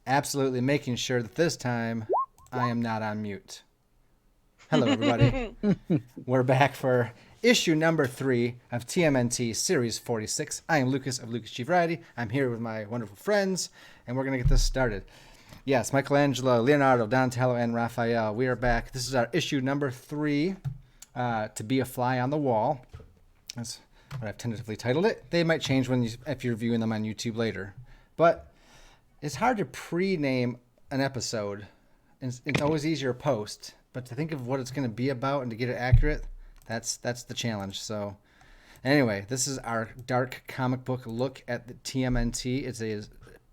absolutely making sure that this time I am not on mute. Hello, everybody. We're back for issue number 3 of TMNT Series 46. I am Lucas of Lucasgvariety. I'm here with my wonderful friends, and we're going to get this started. Yes, Michelangelo, Leonardo, Donatello, and Raphael. We are back. This is our issue number 3, To Be a Fly on the Wall. That's what I've tentatively titled it. They might change if you're viewing them on YouTube later. But it's hard to pre-name an episode. It's always easier to post. But to think of what it's going to be about and to get it accurate, that's the challenge. So anyway, this is our dark comic book look at the TMNT. It's a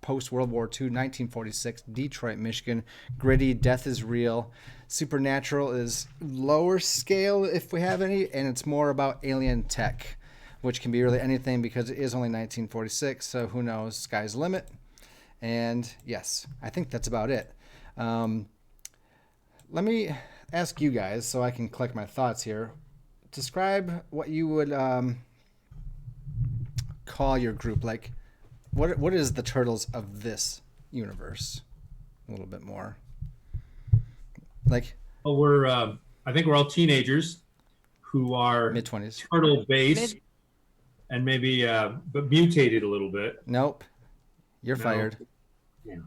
post-World War II, 1946, Detroit, Michigan. Gritty, death is real. Supernatural is lower scale, if we have any, and it's more about alien tech, which can be really anything because it is only 1946, so who knows, sky's the limit. And yes, I think that's about it. Let me ask you guys, so I can collect my thoughts here. Describe what you would call your group. Like, what is the Turtles of this universe? A little bit more. Like, well, I think we're all teenagers who are mid-20s, turtle-based, and maybe but mutated a little bit. Nope, you're fired. Yeah.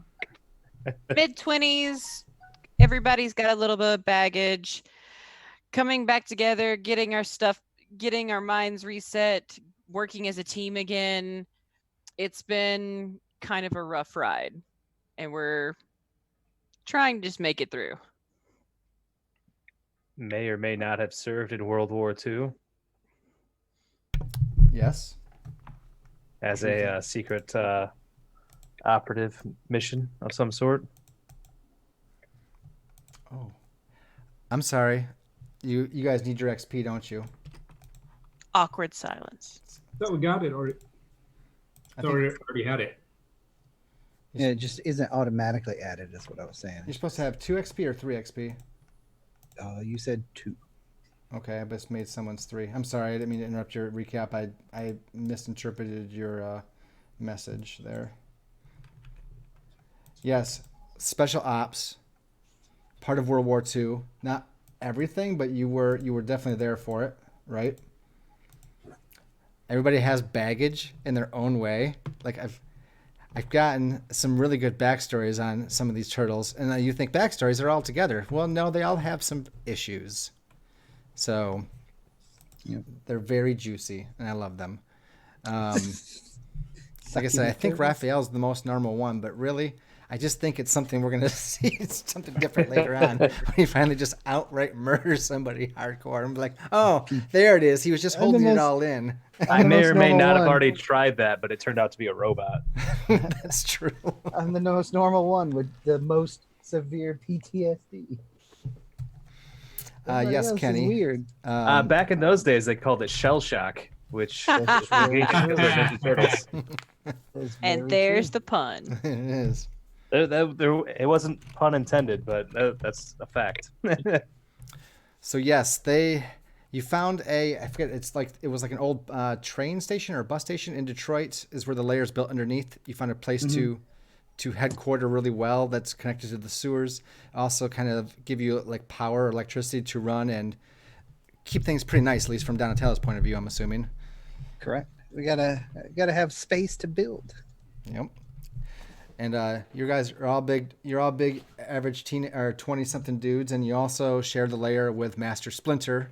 Mid-20s. Everybody's got a little bit of baggage. Coming back together, getting our stuff, getting our minds reset, working as a team again. It's been kind of a rough ride, and we're trying to just make it through. May or may not have served in World War II. Yes. As a secret operative mission of some sort. Oh, I'm sorry. You guys need your XP, don't you? Awkward silence. So we got it, or already had it. Yeah, it just isn't automatically added. That's what I was saying. You're supposed to have 2 XP or 3 XP. You said 2. Okay, I just made someone's 3. I'm sorry, I didn't mean to interrupt your recap. I misinterpreted your message there. Yes, special ops, part of World War II. Not everything, but you were definitely there for it, right? Everybody has baggage in their own way. Like I've gotten some really good backstories on some of these turtles, and you think backstories are all together. Well, no, they all have some issues. So they're very juicy, and I love them. Like I said, I think Raphael's the most normal one, but really, I just think it's something we're going to see. It's something different later on when he finally just outright murders somebody hardcore. I'm like, oh, there it is. He was just holding it all in. I may or may not have already tried that, but it turned out to be a robot. That's true. I'm the most normal one with the most severe PTSD. Yes, Kenny. Weird. Back in those days, they called it shell shock, which Ninja Turtles. And there's the pun. It is. It wasn't pun intended, but that's a fact. So yes, you found I forget, it was like an old train station or a bus station in Detroit is where the layer's built underneath. You found a place to headquarter really well that's connected to the sewers. Also kind of give you like power or electricity to run and keep things pretty nice, at least from Donatello's point of view, I'm assuming. Correct. We gotta have space to build. Yep. And you guys are all big. You're all big, average 20-something dudes, and you also share the layer with Master Splinter,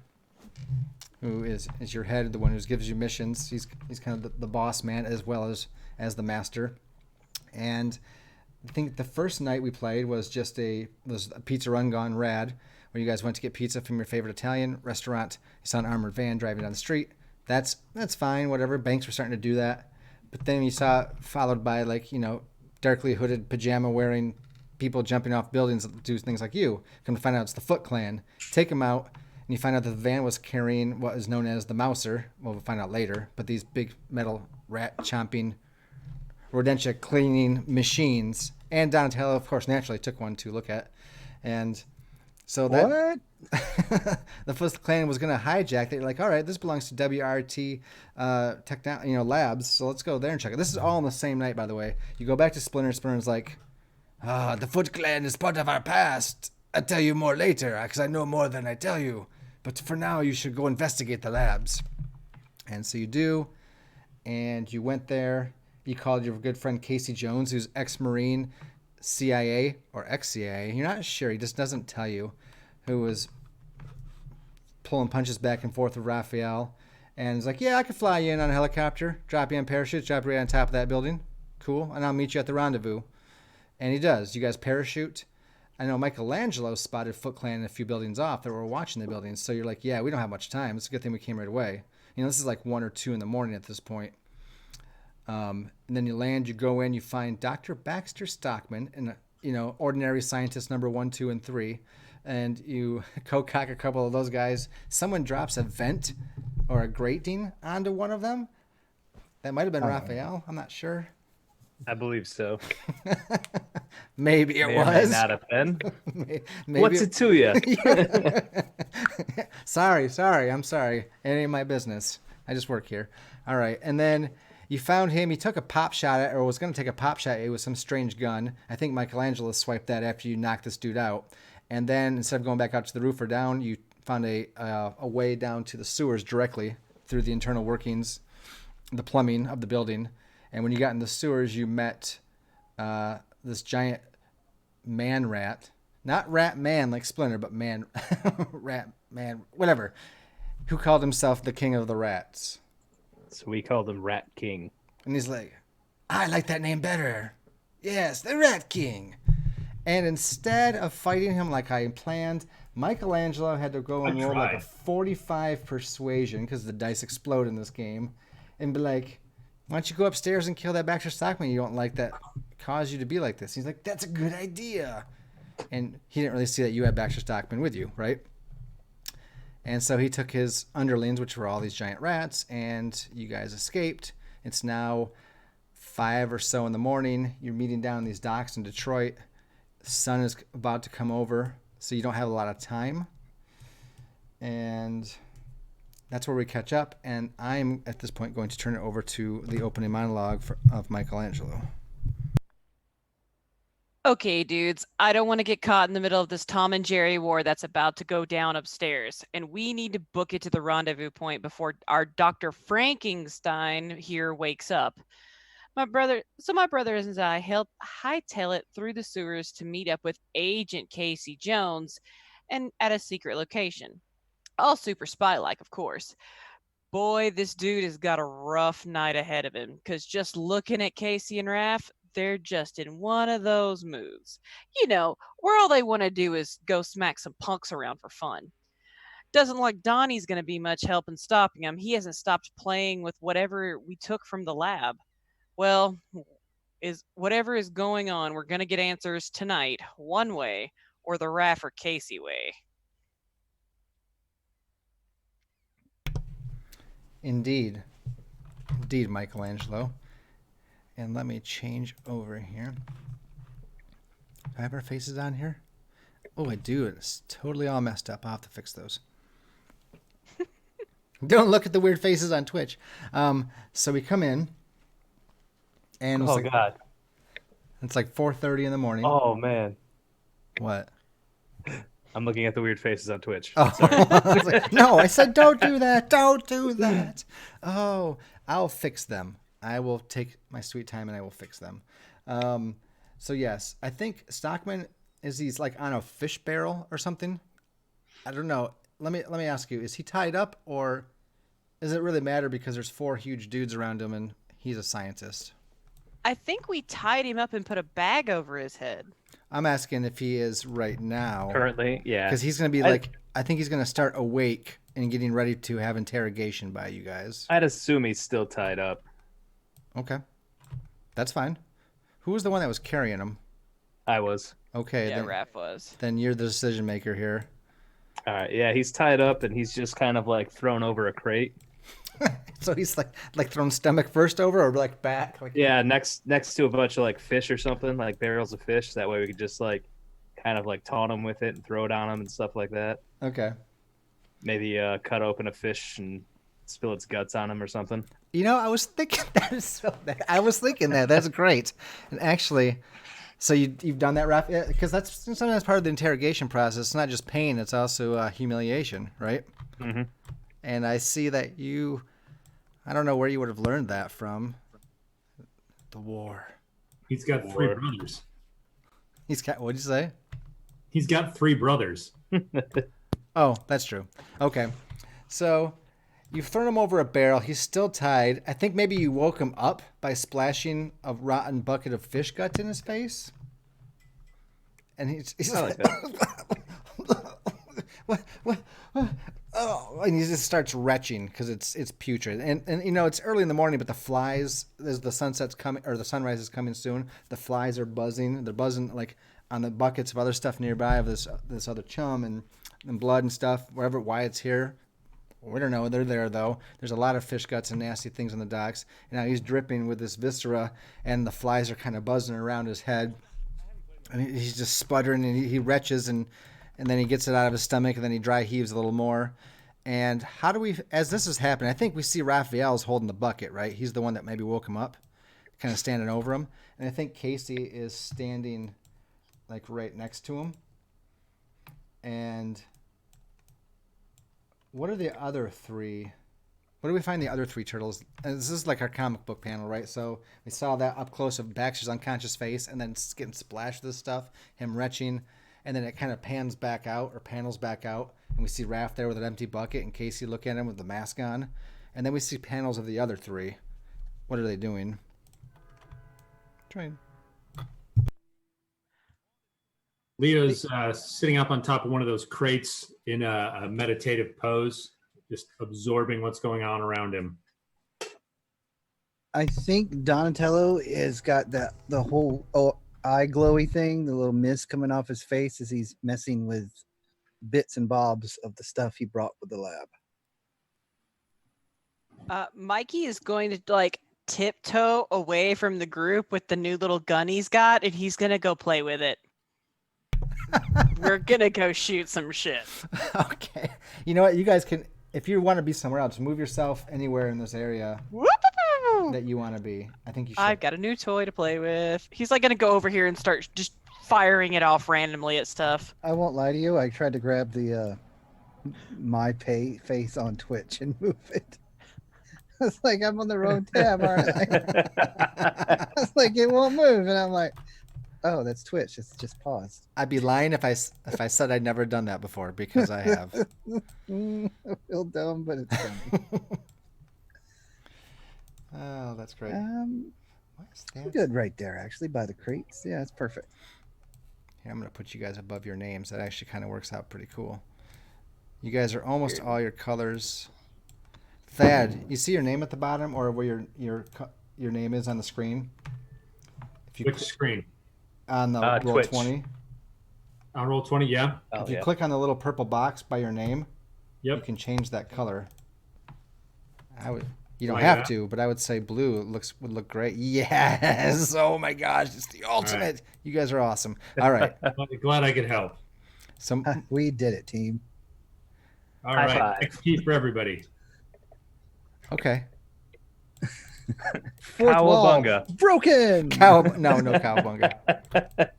who is your head, the one who gives you missions. He's kind of the boss man as well as the master. And I think the first night we played was a pizza run gone rad, where you guys went to get pizza from your favorite Italian restaurant. You saw an armored van driving down the street. That's fine, whatever. Banks were starting to do that, but then you saw followed by darkly hooded, pajama wearing people jumping off buildings that do things like you. Come to find out it's the Foot Clan. Take them out, and you find out that the van was carrying what is known as the Mouser. Well, we'll find out later, but these big metal rat chomping, rodentia cleaning machines. And Donatello, of course, naturally took one to look at. And so that the Foot Clan was going to hijack it. Like, all right, this belongs to WRT Labs, so let's go there and check it. This is all on the same night, by the way. You go back to Splinter. Splinter's like, The Foot Clan is part of our past. I'll tell you more later, because I know more than I tell you. But for now, you should go investigate the labs. And so you do, and you went there. You called your good friend Casey Jones, who's ex-Marine, CIA, or ex-CIA. You're not sure. He just doesn't tell you. Who was pulling punches back and forth with Raphael. And he's like, yeah, I can fly you in on a helicopter, drop you on parachutes, drop you right on top of that building. Cool. And I'll meet you at the rendezvous. And he does. You guys parachute. I know Michelangelo spotted Foot Clan a few buildings off that were watching the buildings. So you're like, yeah, we don't have much time. It's a good thing we came right away. You know, this is like 1 or 2 in the morning at this point. And then you land, you go in, you find Dr. Baxter Stockman, and ordinary scientist number 1, 2, and 3. And you co-cock a couple of those guys. Someone drops a vent or a grating onto one of them. That might have been Raphael. I'm not sure. I believe so. Maybe it May was. or may not have been. Maybe What's it to you? Sorry. I'm sorry. It ain't my business. I just work here. All right. And then you found him. He took a pop shot at, or was going to take a pop shot at you with some strange gun. I think Michelangelo swiped that after you knocked this dude out. And then instead of going back out to the roof or down, you found a way down to the sewers directly through the internal workings, the plumbing of the building. And when you got in the sewers, you met this giant man rat. Not rat man like Splinter, but man, rat man, whatever. Who called himself the king of the rats. So we called him Rat King. And he's like, I like that name better. Yes, the Rat King. And instead of fighting him like I planned, Michelangelo had to go and roll like a 45 persuasion, because the dice explode in this game, and be like, why don't you go upstairs and kill that Baxter Stockman you don't like that caused you to be like this? He's like, that's a good idea. And he didn't really see that you had Baxter Stockman with you, right? And so he took his underlings, which were all these giant rats, and you guys escaped. It's now 5 or so in the morning. You're meeting down in these docks in Detroit. The sun is about to come over, so you don't have a lot of time. And that's where we catch up. And I'm, at this point, going to turn it over to the opening monologue of Michelangelo. Okay, dudes, I don't want to get caught in the middle of this Tom and Jerry war that's about to go down upstairs. And we need to book it to the rendezvous point before our Dr. Frankenstein here wakes up. My brothers and I help hightail it through the sewers to meet up with Agent Casey Jones and at a secret location. All super spy-like, of course. Boy, this dude has got a rough night ahead of him, because just looking at Casey and Raph, they're just in one of those moods. You know, where all they want to do is go smack some punks around for fun. Doesn't look like Donnie's going to be much help in stopping him. He hasn't stopped playing with whatever we took from the lab. Well, whatever is going on, we're going to get answers tonight, one way or the Raph or Casey way. Indeed, Michelangelo. And let me change over here. Do I have our faces on here? Oh, I do. It's totally all messed up. I'll have to fix those. Don't look at the weird faces on Twitch. So we come in. And God. It's like 4:30 in the morning. Oh, man. What? I'm looking at the weird faces on Twitch. Oh, I was like, no, I said don't do that. Don't do that. Oh, I'll fix them. I will take my sweet time and I will fix them. So yes, I think Stockman he's like on a fish barrel or something. I don't know. Let me ask you: is he tied up, or does it really matter because there's 4 huge dudes around him and he's a scientist? I think we tied him up and put a bag over his head. I'm asking if he is right now. Currently, yeah. Because he's going to be I think he's going to start awake and getting ready to have interrogation by you guys. I'd assume he's still tied up. Okay. That's fine. Who was the one that was carrying him? I was. Okay. Yeah, Raph was. Then you're the decision maker here. All right, yeah, he's tied up and he's just kind of like thrown over a crate. So he's like thrown stomach first over or like back? Like... Yeah, next to a bunch of like fish or something, like barrels of fish. That way we could just like kind of like taunt him with it and throw it on him and stuff like that. Okay. Maybe cut open a fish and spill its guts on him or something. You know, I was thinking that. That's great. And actually, So you've done that, Raph? Because that's sometimes part of the interrogation process. It's not just pain; it's also humiliation, right? Mm-hmm. And I see that I don't know where you would have learned that from. The war. He's got 3 brothers. He's got. What'd you say? He's got 3 brothers. Oh, that's true. Okay, so you've thrown him over a barrel. He's still tied. I think maybe you woke him up by splashing a rotten bucket of fish guts in his face. And he's I like that. what? Oh, and he just starts retching because it's putrid. And it's early in the morning, but the flies, as the sunset's coming or the sunrise is coming soon, the flies are buzzing. They're buzzing like on the buckets of other stuff nearby of this other chum and blood and stuff. Why it's here. We don't know. They're there, though. There's a lot of fish guts and nasty things on the docks. And now he's dripping with this viscera, and the flies are kind of buzzing around his head. And he's just sputtering, and he retches, and then he gets it out of his stomach, and then he dry heaves a little more. And how do we, as this is happening, I think we see Raphael's holding the bucket, right? He's the one that maybe woke him up, kind of standing over him. And I think Casey is standing, like, right next to him. And what are the other 3? What do we find the other 3 turtles? And this is like our comic book panel, right? So we saw that up close of Baxter's unconscious face, and then getting splashed with this stuff, him retching, and then it kind of panels back out, and we see Raph there with an empty bucket, and Casey looking at him with the mask on, and then we see panels of the other 3. What are they doing? Trying. Leo's sitting up on top of one of those crates in a meditative pose, just absorbing what's going on around him. I think Donatello has got the whole eye glowy thing, the little mist coming off his face as he's messing with bits and bobs of the stuff he brought with the lab. Mikey is going to like tiptoe away from the group with the new little gun he's got, and he's gonna go play with it. We're gonna go shoot some shit. Okay. You know what? You guys can, if you want to be somewhere else, move yourself anywhere in this area that you want to be. I think you should. I've got a new toy to play with. He's like gonna go over here and start just firing it off randomly at stuff. I won't lie to you. I tried to grab the my face on Twitch and move it. I was like, I'm on the wrong tab, aren't I? I was like, it won't move, and I'm like, oh, that's Twitch. It's just paused. I'd be lying if I said I'd never done that before, because I have. I feel dumb, but it's funny. Oh, that's great. What's that? Good right there, actually, by the crates. Yeah, it's perfect. Here, I'm going to put you guys above your names. That actually kind of works out pretty cool. You guys are almost all your colors. Thad, you see your name at the bottom, or where your name is on the screen? If you Which screen? On the roll Twitch. 20. On roll 20, yeah. Oh, If you yeah. click on the little purple box by your name, you Yep. can change that color. You don't Like have that? to, but I would say blue would look great. Yes! Oh my gosh, it's the ultimate. right. You guys are awesome. All right. Glad I could help. So We did it, team. All High right. five. Next key for everybody. okay. Fourth wall Cowabunga. broken. No cowabunga.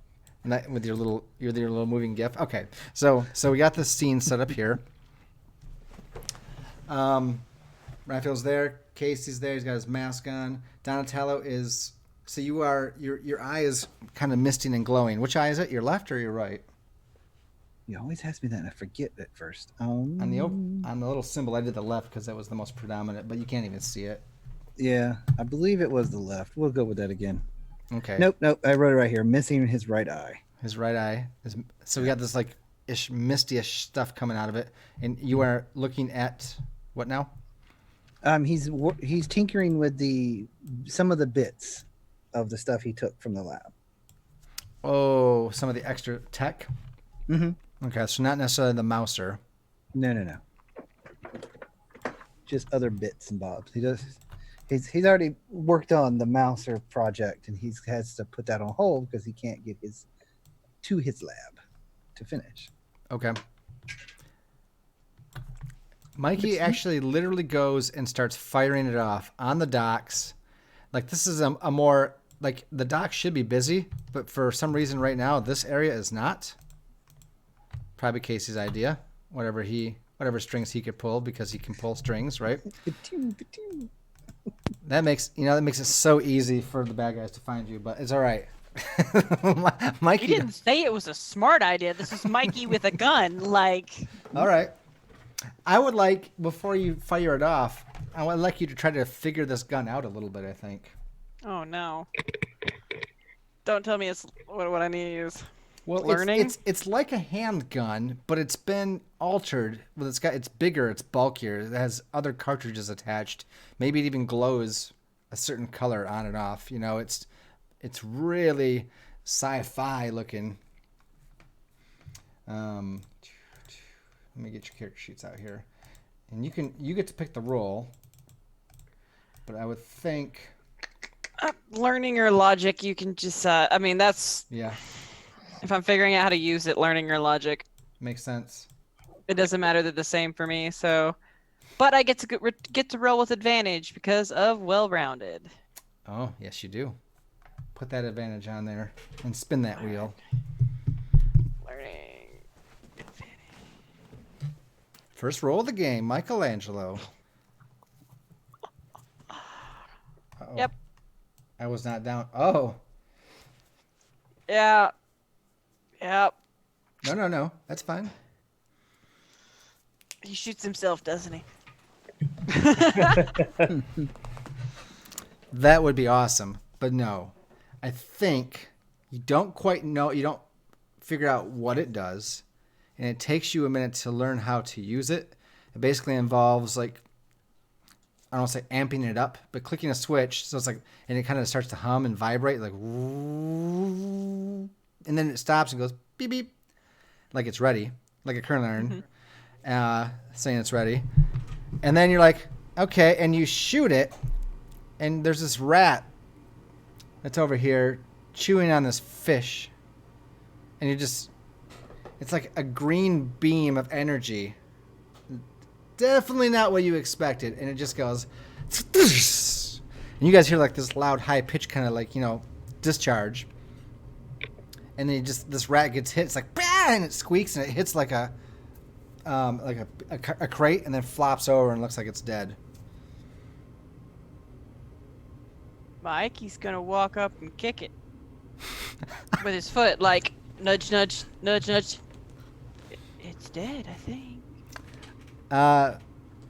Not with your little moving gif. Okay. So we got this scene set up here. Raphael's there. Casey's there. He's got his mask on. Donatello is. So you are. Your eye is kind of misting and glowing. Which eye is it? Your left or your right? You always ask me that, and I forget at first. On the little symbol, I did the left because that was the most predominant, but you can't even see it. Yeah, I believe it was the left. We'll go with that again. Okay. Nope. I wrote it right here. Missing his right eye. His right eye is. So we got this like misty-ish stuff coming out of it, and you are looking at what now? He's tinkering with some of the bits of the stuff he took from the lab. Oh, some of the extra tech. Mm-hmm. Okay, so not necessarily the mouser. No. Just other bits and bobs. He's already worked on the Mouser project, and he has to put that on hold because he can't get to his lab to finish. Okay. Mikey actually literally goes and starts firing it off on the docks. Like this is a more like the dock should be busy, but for some reason right now this area is not. Probably Casey's idea. Whatever strings he could pull, because he can pull strings, right? That makes it so easy for the bad guys to find you, but it's all right. Mikey. You didn't say it was a smart idea. This is Mikey with a gun. Like, all right. I would like, before you fire it off, I would like you to try to figure this gun out a little bit, I think. oh no. Don't tell me it's what I need to use. Well, Learning? it's like a handgun, but it's been altered. Well, it's bigger, it's bulkier, it has other cartridges attached. Maybe it even glows a certain color on and off. You know, it's really sci-fi looking. Let me get your character sheets out here, and you get to pick the role. But I would think Learning or logic, you can just. I mean, that's. yeah, If I'm figuring out how to use it, learning or logic. makes sense. It doesn't matter. They're the same for me. So, but I get to roll with advantage because of well-rounded. Oh yes, you do. Put that advantage on there and spin that wheel. Learning advantage. First roll of the game, Michelangelo. Uh-oh. Yep. I was not down. Oh. Yeah. Yep. No. That's fine. He shoots himself, doesn't he? That would be awesome. But no. I think you don't quite know. You don't figure out what it does. And it takes you a minute to learn how to use it. It basically involves, like, I don't want to say amping it up, but clicking a switch. So it's like, and it kind of starts to hum and vibrate, like, and then it stops and goes beep, beep, like it's ready, like a current iron, saying it's ready. And then you're like, okay, and you shoot it, and there's this rat that's over here chewing on this fish. And it's like a green beam of energy. Definitely not what you expected. And it just goes, and you guys hear like this loud, high pitch kind of like, discharge. And then this rat gets hit. It's like, bah! And it squeaks and it hits like a crate and then flops over and looks like it's dead. Mike, he's gonna walk up and kick it with his foot, like nudge, nudge, nudge, nudge. It's dead, I think.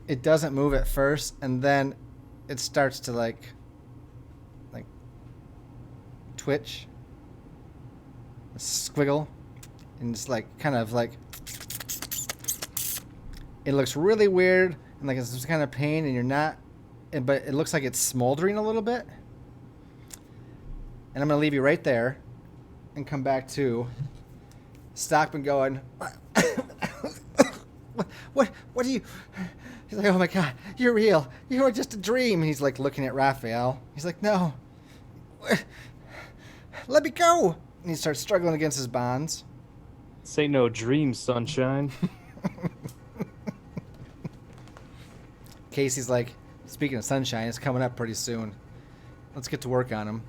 It doesn't move at first, and then it starts to like twitch, squiggle, and it's like kind of like it looks really weird and like it's some kind of pain, and you're not, but it looks like it's smoldering a little bit. And I'm gonna leave you right there, and come back to Stockman going. What are you? He's like, oh my God, you're real. You are just a dream. He's like looking at Raphael. He's like, no. Let me go. And he starts struggling against his bonds. This ain't no dream, sunshine. Casey's like, speaking of sunshine, it's coming up pretty soon. Let's get to work on him.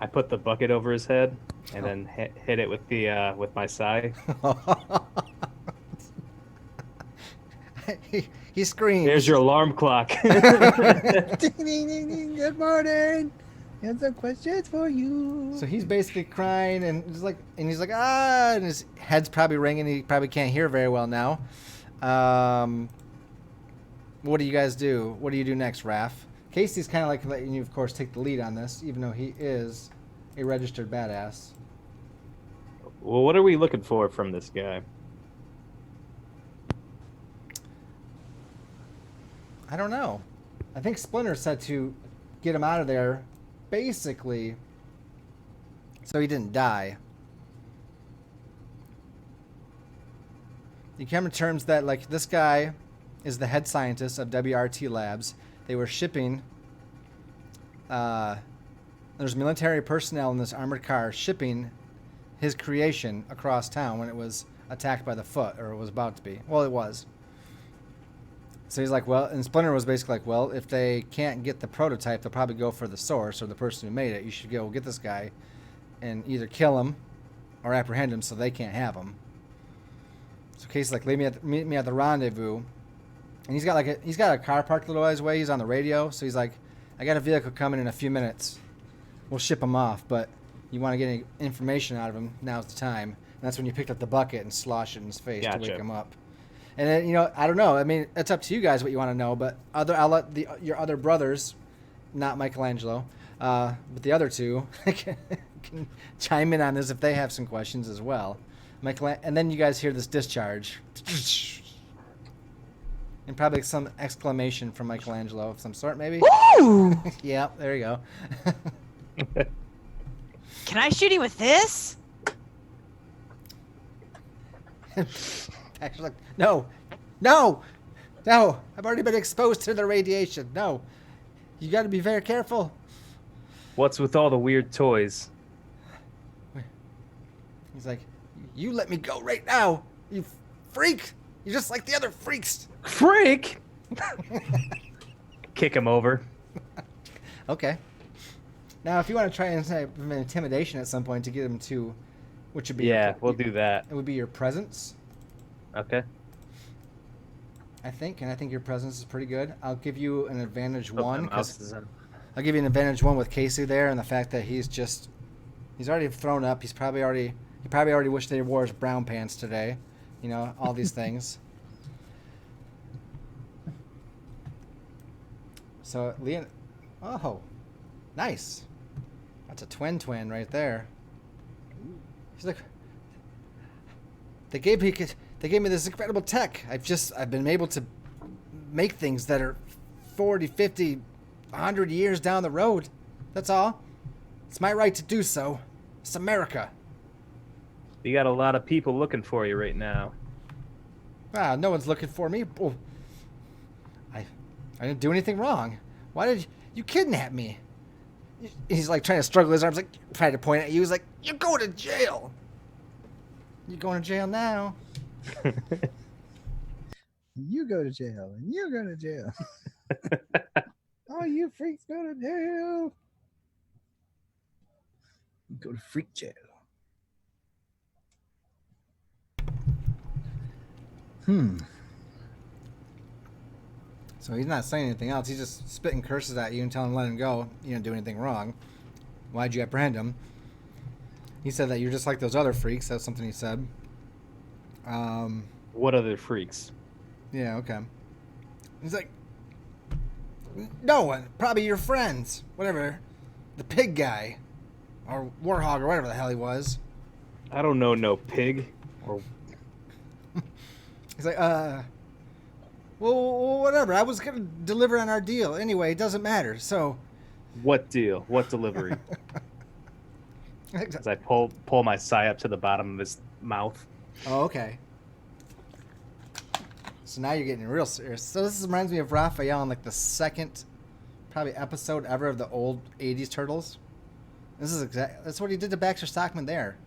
I put the bucket over his head and then hit it with the with my sai. He screams. There's your alarm clock. Ding, ding, ding, ding. Good morning. Have some questions for you. So he's basically crying and he's like ah, and his head's probably ringing. He probably can't hear very well now. What do you guys do? What do you do next, Raph? Casey's kind of like letting you, of course, take the lead on this, even though he is a registered badass. Well, what are we looking for from this guy? I don't know. I think Splinter said to get him out of there, basically, so he didn't die. You come to terms that, like, this guy is the head scientist of WRT Labs. They were shipping, there's military personnel in this armored car shipping his creation across town when it was attacked by the Foot, or it was about to be. Well, it was. So he's like, well, and Splinter was basically like, well, if they can't get the prototype, they'll probably go for the source or the person who made it. You should go get this guy and either kill him or apprehend him so they can't have him. So Casey's like, meet me at the rendezvous. And he's got a car parked a little ways away. He's on the radio. So he's like, I got a vehicle coming in a few minutes. We'll ship him off, but you want to get any information out of him, now's the time. And that's when you picked up the bucket and sloshed it in his face to wake him up. And then, you know, I don't know. I mean, it's up to you guys what you want to know. But I'll let your other brothers, not Michelangelo, but the other two, can chime in on this if they have some questions as well. And then you guys hear this discharge. And probably some exclamation from Michelangelo of some sort, maybe. Woo! Yeah, there you go. Can I shoot him with this? Actually, like, no. I've already been exposed to the radiation. No, you got to be very careful. What's with all the weird toys? He's like, you let me go right now, you freak. You're just like the other freaks. Freak! Kick him over. Okay. Now, if you want to try and say intimidation at some point to get him to, which would be we'll do that. It would be your presence. Okay. I think your presence is pretty good. I'll give you an advantage one my mouse because is in. I'll give you an advantage one with Casey there, and the fact that he's already thrown up. He probably already wished they wore his brown pants today. You know, all these things. So Leon, oh, nice. That's a twin right there. He's like, they gave me this incredible tech. I've been able to make things that are 40, 50, 100 years down the road. That's all. It's my right to do so. It's America. You got a lot of people looking for you right now. Ah, no one's looking for me. Oh, I didn't do anything wrong. Why did you kidnap me? He's like trying to struggle his arms, like trying to point at you. He's like, you're going to jail. You're going to jail now. You go to jail, and you go to jail. Oh, you freaks go to jail. You go to freak jail. So he's not saying anything else. He's just spitting curses at you and telling him let him go. You didn't do anything wrong. Why'd you apprehend him? He said that you're just like those other freaks. That's something he said. What other freaks? Yeah, okay. He's like, no one. Probably your friends. Whatever. The pig guy. Or Warhog or whatever the hell he was. I don't know no pig. Or He's like, well, whatever. I was going to deliver on our deal. Anyway, it doesn't matter. So. What deal? What delivery? As I pull my sai up to the bottom of his mouth. Oh, okay. So now you're getting real serious. So this reminds me of Raphael in like the second, probably episode ever of the old 80s Turtles. This is that's what he did to Baxter Stockman there.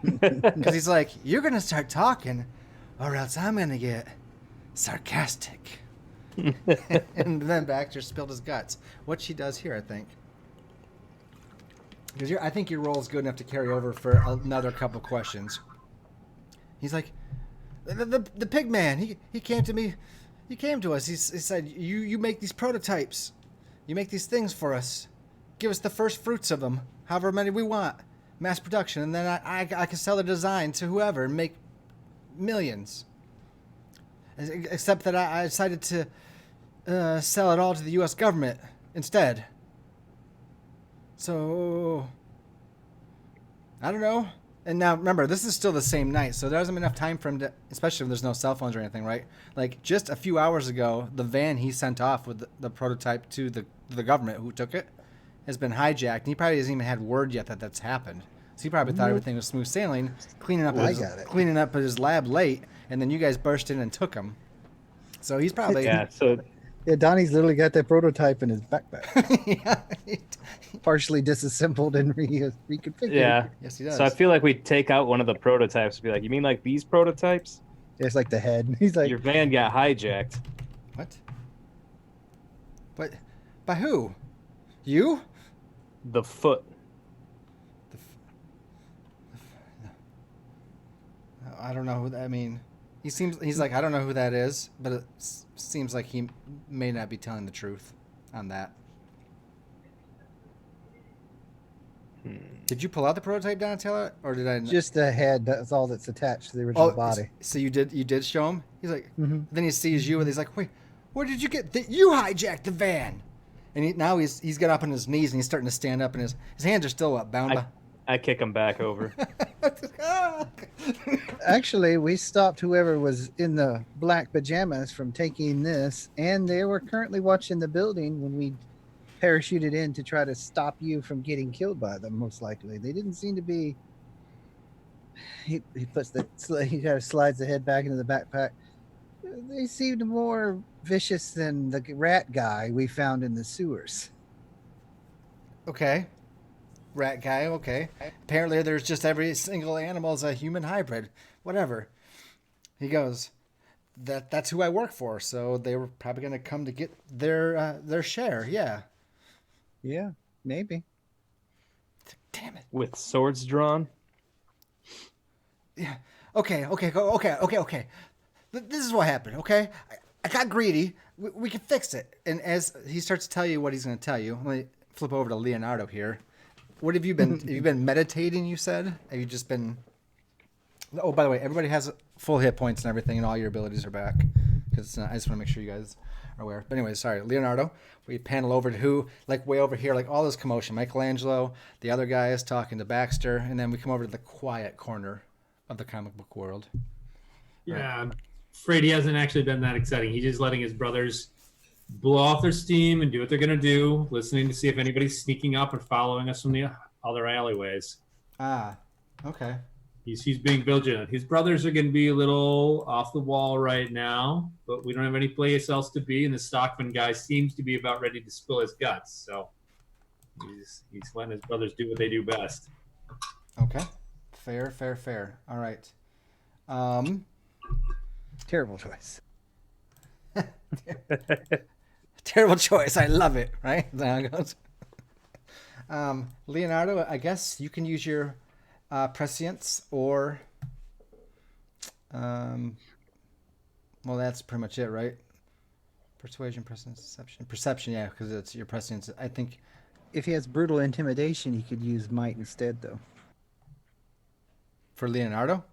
Because he's like, you're going to start talking or else I'm going to get sarcastic. And then Baxter spilled his guts. What she does here, I think. Because I think your role is good enough to carry over for another couple questions. He's like, the pig man, he came to me. He came to us. He said, you make these prototypes. You make these things for us. Give us the first fruits of them, however many we want. Mass production. And then I can sell the design to whoever and make millions. Except that I decided to sell it all to the U.S. government instead. So, I don't know. And now, remember, this is still the same night, so there hasn't been enough time for him to, especially if there's no cell phones or anything, right? Like, just a few hours ago, the van he sent off with the prototype to the government who took it has been hijacked, and he probably hasn't even had word yet that that's happened. So he probably thought everything was smooth sailing, cleaning up his lab late, and then you guys burst in and took him. So he's probably... Yeah, Donnie's literally got that prototype in his backpack. Yeah. Partially disassembled and reconfigured. Yeah. Yes, he does. So I feel like we take out one of the prototypes and be like, you mean like these prototypes? Yeah, it's like the head. He's like, Your van got hijacked. What? But by who? You? The foot. I don't know who that. I mean, he's like, I don't know who that is, but it seems like he may not be telling the truth on that. Did you pull out the prototype, Donatella, or did I? Just the head. That's all that's attached to the original body. So you did show him. He's like, Mhm. then he sees you, and he's like, wait, where did you get? You hijacked the van, and now he's got up on his knees and he's starting to stand up, and his hands are still up, bound. I kick him back over. Actually, we stopped whoever was in the black pajamas from taking this, and they were currently watching the building when we parachuted in to try to stop you from getting killed by them. Most likely, they didn't seem to be. He puts he kind of slides the head back into the backpack. They seemed more vicious than the rat guy we found in the sewers. Okay. Rat guy, okay. Apparently there's just every single animal is a human hybrid. Whatever. He goes, that's who I work for, so they were probably going to come to get their share, yeah. Yeah, maybe. Damn it. With swords drawn? Yeah. Okay. This is what happened, okay? I got greedy. We can fix it. And as he starts to tell you what he's going to tell you, let me flip over to Leonardo here. What have you been? Have you been meditating? You said. Have you just been? Oh, by the way, everybody has full hit points and everything, and all your abilities are back. Because I just want to make sure you guys are aware. But anyway, sorry, Leonardo. We panel over to who? Like way over here, like all this commotion. Michelangelo, the other guy is talking to Baxter, and then we come over to the quiet corner of the comic book world. Yeah, I'm afraid he hasn't actually been that exciting. He's just letting his brothers blow off their steam and do what they're going to do, listening to see if anybody's sneaking up and following us from the other alleyways. Ah, okay. He's being vigilant. His brothers are going to be a little off the wall right now, but we don't have any place else to be, and the Stockman guy seems to be about ready to spill his guts. So he's letting his brothers do what they do best. Okay. Fair. All right. Terrible choice. Terrible choice. I love it. Right? That's how it goes. Leonardo, I guess you can use your prescience or, well, that's pretty much it, right? Persuasion, prescience, perception. Yeah, because it's your prescience. I think. If he has brutal intimidation, he could use might instead, though. For Leonardo?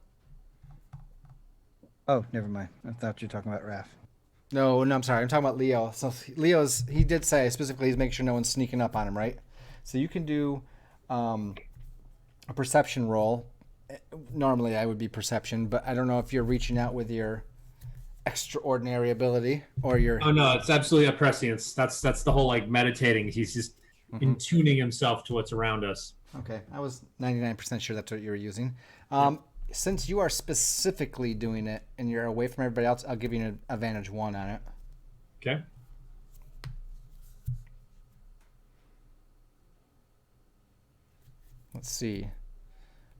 Oh, never mind. I thought you were talking about Raph. No, I'm sorry. I'm talking about Leo. So he did say specifically he's making sure no one's sneaking up on him, right? So you can do a perception roll. Normally I would be perception, but I don't know if you're reaching out with your extraordinary ability or your... Oh, no, it's absolutely a prescience. That's the whole, like, meditating. He's just in tuning himself to what's around us. Okay, I was 99% sure that's what you were using. Since you are specifically doing it and you're away from everybody else, I'll give you an advantage 1 on it. Okay. Let's see.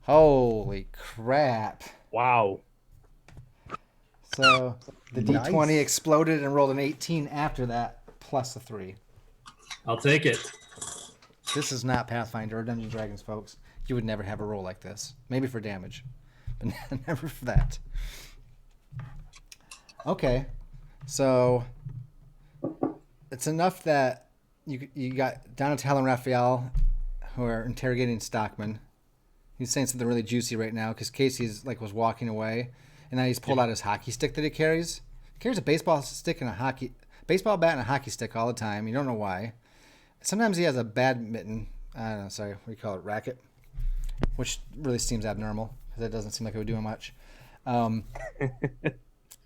Holy crap. Wow. So the Nice. D20 exploded and rolled an 18 after that, plus a 3. I'll take it. This is not Pathfinder or Dungeons & Dragons, folks. You would never have a roll like this. Maybe for damage, but never for that. Okay, so it's enough that you got Donatello and Raphael who are interrogating Stockman. He's saying something really juicy right now because Casey's was walking away, and now he's pulled out his hockey stick that he carries. He carries a baseball stick and baseball bat and a hockey stick all the time. You don't know why. Sometimes he has a badminton. I don't know. Sorry, what do you call it? Racket, which really seems abnormal because it doesn't seem like it would do him much.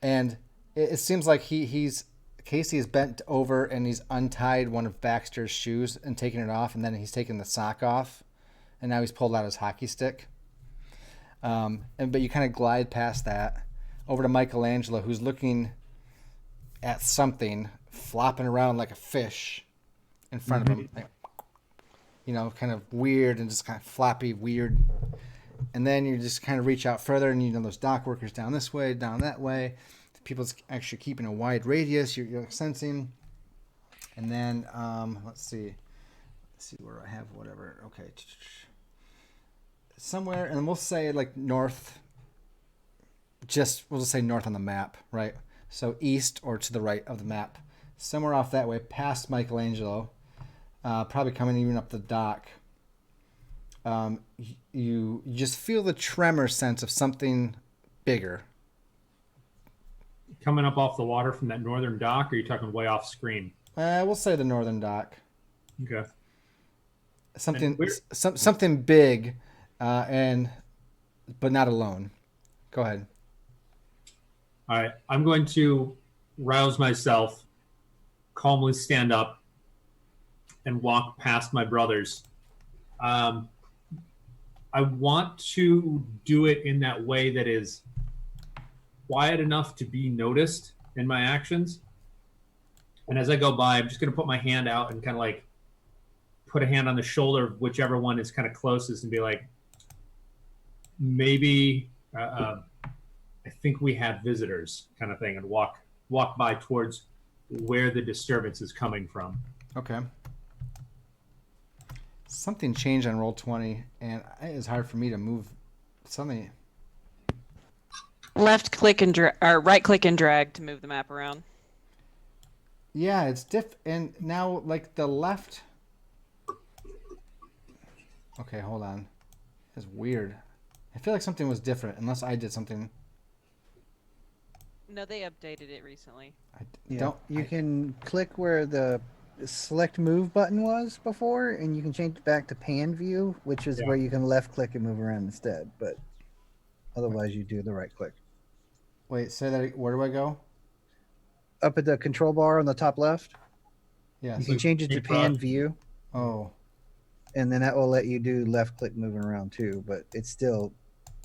And it seems like Casey is bent over and he's untied one of Baxter's shoes and taken it off, and then he's taken the sock off, and now he's pulled out his hockey stick. But you kind of glide past that over to Michelangelo, who's looking at something flopping around like a fish in front of him. Kind of weird and just kind of floppy, weird. And then you just kind of reach out further, and those dock workers down this way, down that way. people's actually keeping a wide radius. You're sensing. And then, let's see where I have whatever. Okay. Somewhere, and we'll say like north. We'll just say north on the map, right? So east or to the right of the map. Somewhere off that way, past Michelangelo. Probably coming even up the dock. You just feel the tremor sense of something bigger. Coming up off the water from that northern dock, or are you talking way off screen? We'll say the northern dock. Okay. Something big, but not alone. Go ahead. All right. I'm going to rouse myself, calmly stand up, and walk past my brothers. I want to do it in that way that is quiet enough to be noticed in my actions. And as I go by, I'm just going to put my hand out and kind of like put a hand on the shoulder of whichever one is kind of closest and be like, maybe I think we have visitors, kind of thing, and walk by towards where the disturbance is coming from. Okay. Something changed on Roll20, and it is hard for me to move something. Left click and or right click and drag to move the map around. Yeah, it's and now like the left. Okay, hold on. It's weird. I feel like something was different, unless I did something. No, they updated it recently. You can click where the select move button was before, and you can change it back to pan view, which is where you can left click and move around instead. But otherwise, you do the right click. Wait, say that. Where do I go? Up at the control bar on the top left. Yeah. You can change it to pan view. Oh. And then that will let you do left click moving around too. But it's still,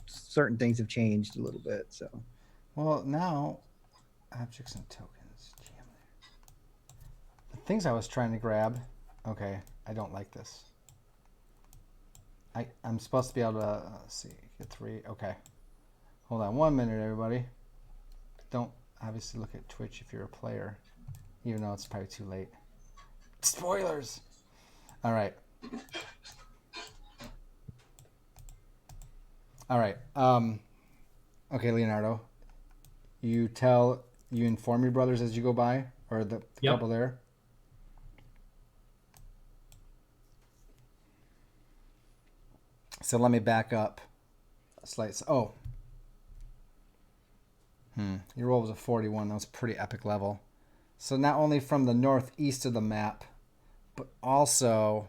certain things have changed a little bit. So. Well, now, objects and tokens. The things I was trying to grab. Okay, I don't like this. I'm supposed to be able to, let's see, get 3. Okay. Hold on 1 minute, everybody. Don't obviously look at Twitch if you're a player, even though it's probably too late. Spoilers! All right. All right. Okay, Leonardo. You inform your brothers as you go by, or the couple there? So let me back up a slight. Oh. Your roll was a 41. That was a pretty epic level. So not only from the northeast of the map, but also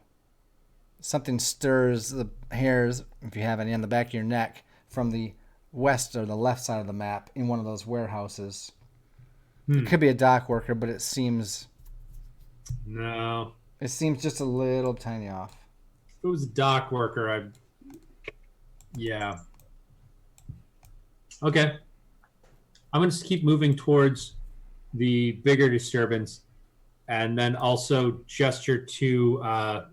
something stirs the hairs, if you have any, on the back of your neck from the west or the left side of the map in one of those warehouses. It could be a dock worker, but it seems... No. It seems just a little tiny off. If it was a dock worker, yeah. Okay. I'm going to keep moving towards the bigger disturbance and then also gesture to...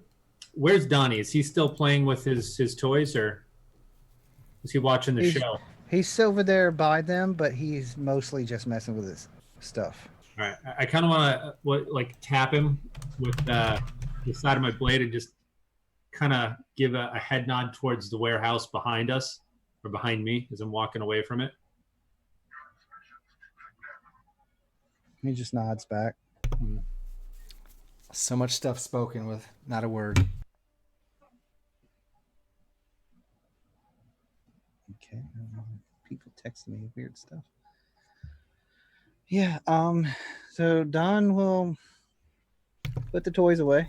where's Donnie? Is he still playing with his toys, or is he watching the show? He's over there by them, but he's mostly just messing with his stuff. All right. I kind of want to tap him with the side of my blade and just kind of give a head nod towards the warehouse behind us, or behind me as I'm walking away from it. He just nods back. So much stuff spoken with not a word. Okay. I don't know. People texting me weird stuff. Yeah. So Don will put the toys away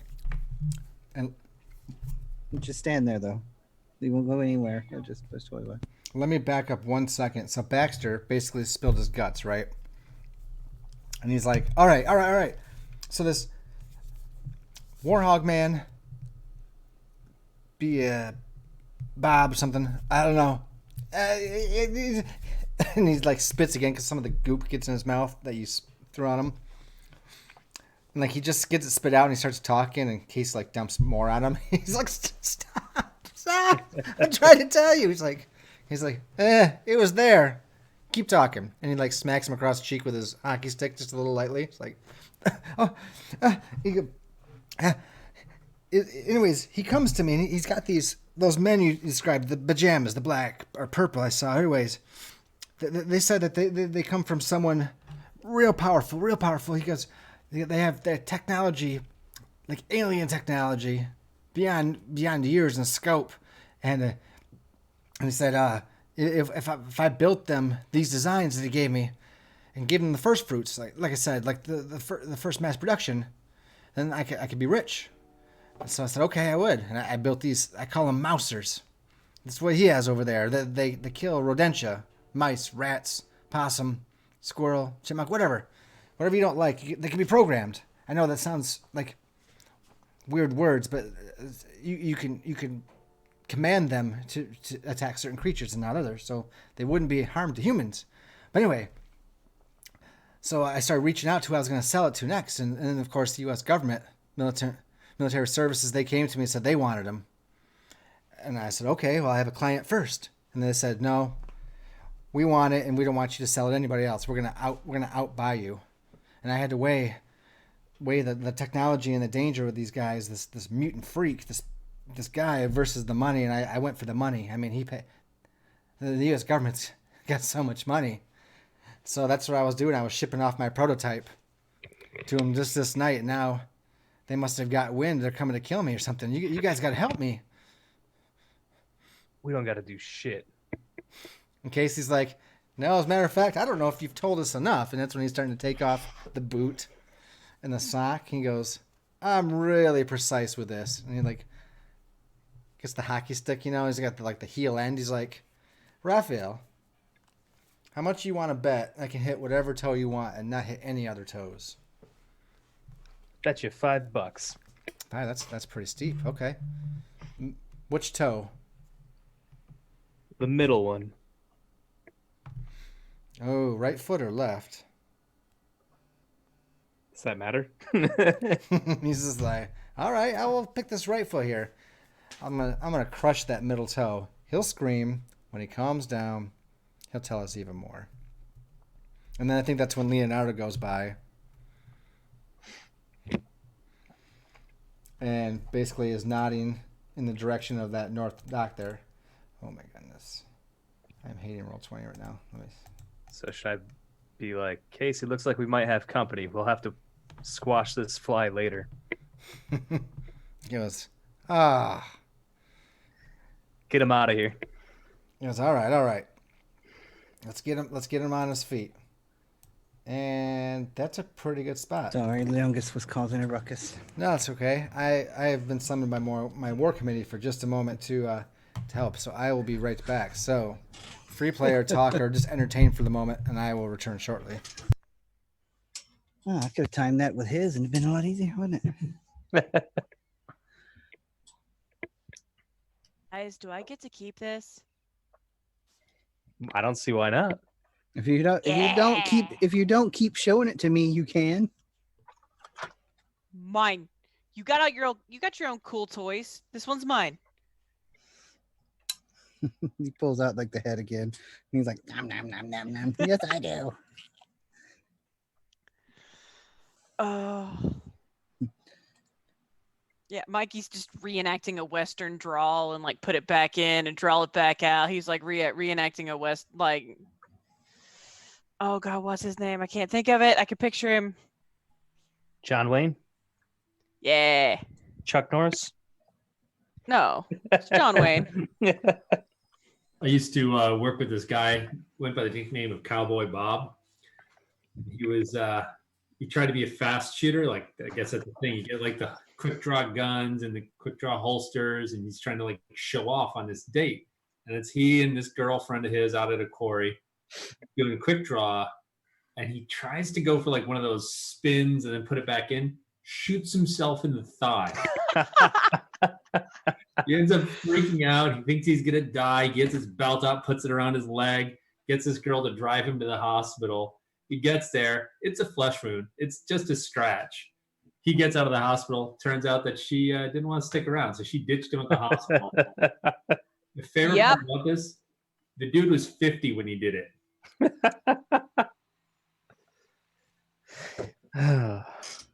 And just stand there though. He won't go anywhere. He'll just put his toy away. let me back up 1 second. So Baxter basically spilled his guts, right? And he's like, all right. So this Warhog man, Bob something, I don't know. And he's like spits again because some of the goop gets in his mouth that you threw on him. And like he just gets it spit out and he starts talking, and Case like dumps more on him. He's like, stop. I'm trying to tell you. He's like, it was there. keep talking. And he like smacks him across the cheek with his hockey stick just a little lightly. It's like, oh, he go, anyways, he comes to me and he's got those men you described, the pajamas, the black or purple I saw. Anyways, they said that they come from someone real powerful. He goes, they have their technology, like alien technology, beyond years and scope. And he said, if I built them these designs that he gave me, and gave them the first fruits, like I said, like the first mass production, then I could be rich. And so I said, okay, I would. And I built these. I call them mousers. That's what he has over there. They kill rodentia, mice, rats, possum, squirrel, chipmunk, whatever you don't like. They can be programmed. I know that sounds like weird words, but you can command them to attack certain creatures and not others, so they wouldn't be harmed to humans. But anyway, so I started reaching out to who I was going to sell it to next, and then of course the U.S. government, military services, they came to me and said they wanted them, and I said, okay, well I have a client first, and they said, no, we want it, and we don't want you to sell it to anybody else. We're gonna outbuy you, and I had to weigh the technology and the danger of these guys, this mutant freak, this guy versus the money, and I went for the money. I mean, the U.S. government's got so much money. So that's what I was doing. I was shipping off my prototype to them just this night. And now they must have got wind. They're coming to kill me or something. You guys got to help me. We don't got to do shit. And Casey's like, no, as a matter of fact, I don't know if you've told us enough. And that's when he's starting to take off the boot and the sock. He goes, I'm really precise with this. And he like gets the hockey stick, he's got the heel end. He's like, Raphael, how much you want to bet I can hit whatever toe you want and not hit any other toes? Bet you $5. Ah, that's pretty steep. Okay. Which toe? The middle one. Oh, right foot or left? Does that matter? He's just like, all right, I will pick this right foot here. I'm gonna crush that middle toe. He'll scream. When he calms down, he'll tell us even more. And then I think that's when Leonardo goes by and basically is nodding in the direction of that north dock there. Oh my goodness. I'm hating Roll20 right now. So should I be like, Casey, looks like we might have company. We'll have to squash this fly later. He goes, Get him out of here. He goes, all right. Let's get him on his feet. And that's a pretty good spot. Sorry, Leongus was causing a ruckus. No, it's okay. I have been summoned by my war committee for just a moment to help, so I will be right back. So, free player talk or just entertain for the moment, and I will return shortly. Oh, I could have timed that with his and it'd been a lot easier, wouldn't it? Guys, do I get to keep this? I don't see why not. If you don't keep showing it to me, you can. Mine. You got your own cool toys. This one's mine. He pulls out like the head again. And he's like, nom nom nom nom nom. Yes, I do. Oh. Yeah, Mikey's just reenacting a Western drawl and like put it back in and draw it back out. He's like reenacting a oh God, what's his name? I can't think of it. I can picture him. John Wayne? Yeah. Chuck Norris? No, it's John Wayne. I used to work with this guy, went by the nickname of Cowboy Bob. He tried to be a fast shooter. Like, I guess that's the thing. You get like the quick draw guns and the quick draw holsters, and he's trying to like show off on this date. And it's he and this girlfriend of his out at a quarry doing a quick draw, and he tries to go for like one of those spins and then put it back in, shoots himself in the thigh. He ends up freaking out. He thinks he's gonna die. He gets his belt out, puts it around his leg, gets this girl to drive him to the hospital. He gets there. It's a flesh wound. It's just a scratch. He gets out of the hospital. Turns out that she didn't want to stick around, so she ditched him at the hospital. The favorite part about this, the dude was 50 when he did it.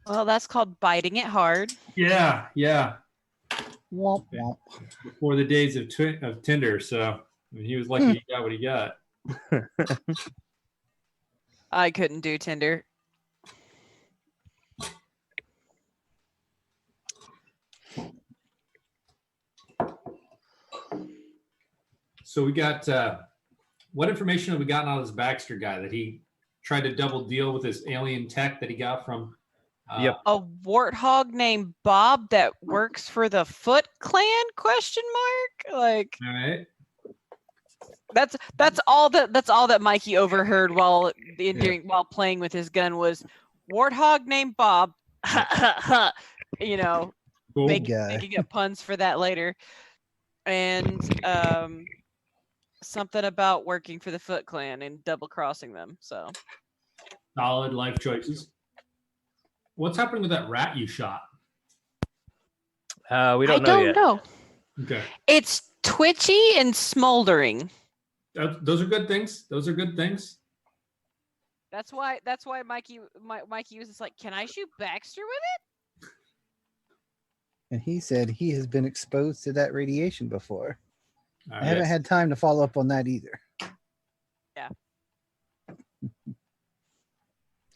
Well, that's called biting it hard. Yeah, yeah. Womp womp. Before the days of Tinder, so I mean, he was lucky he got what he got. I couldn't do Tinder. So we got what information have we gotten out of this Baxter guy that he tried to double deal with this alien tech that he got from? Yep. A warthog named Bob that works for the Foot Clan? Question mark. Like All right. that's all that Mikey overheard while while playing with his gun was warthog named Bob. You know, Cool. making up puns for that later, and something about working for the Foot Clan and double crossing them. So Solid life choices. What's happening with that rat you shot? We don't know yet. know. Okay. It's twitchy and smoldering. Those are good things. Those are good things. That's why Mikey was just like, "Can I shoot Baxter with it?" And he said he has been exposed to that radiation before. All I right. haven't had time to follow up on that either. Yeah.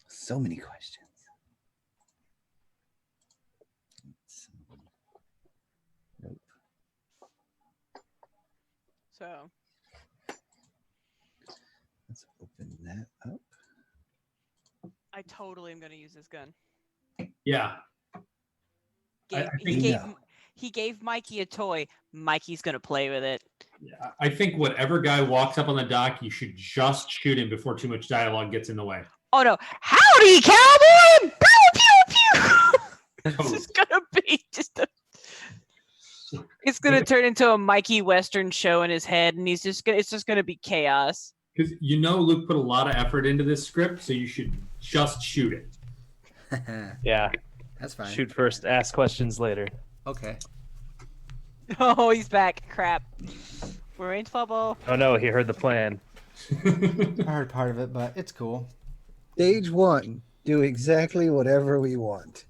So many questions. Nope. So Let's open that up. I totally am going to use this gun. Yeah. He gave Mikey a toy. Mikey's going to play with it. Yeah. I think whatever guy walks up on the dock, you should just shoot him before too much dialogue gets in the way. Oh no! Howdy, cowboy! Pew pew pew! This is gonna be just a. It's gonna turn into a Mikey Western show in his head, and it's just gonna be chaos. Because Luke put a lot of effort into this script, so you should just shoot it. Yeah. That's fine. Shoot first, ask questions later. Okay. Oh, he's back! Crap. We're in trouble. Oh no, he heard the plan. I heard part of it, but it's cool. Stage 1. Do exactly whatever we want.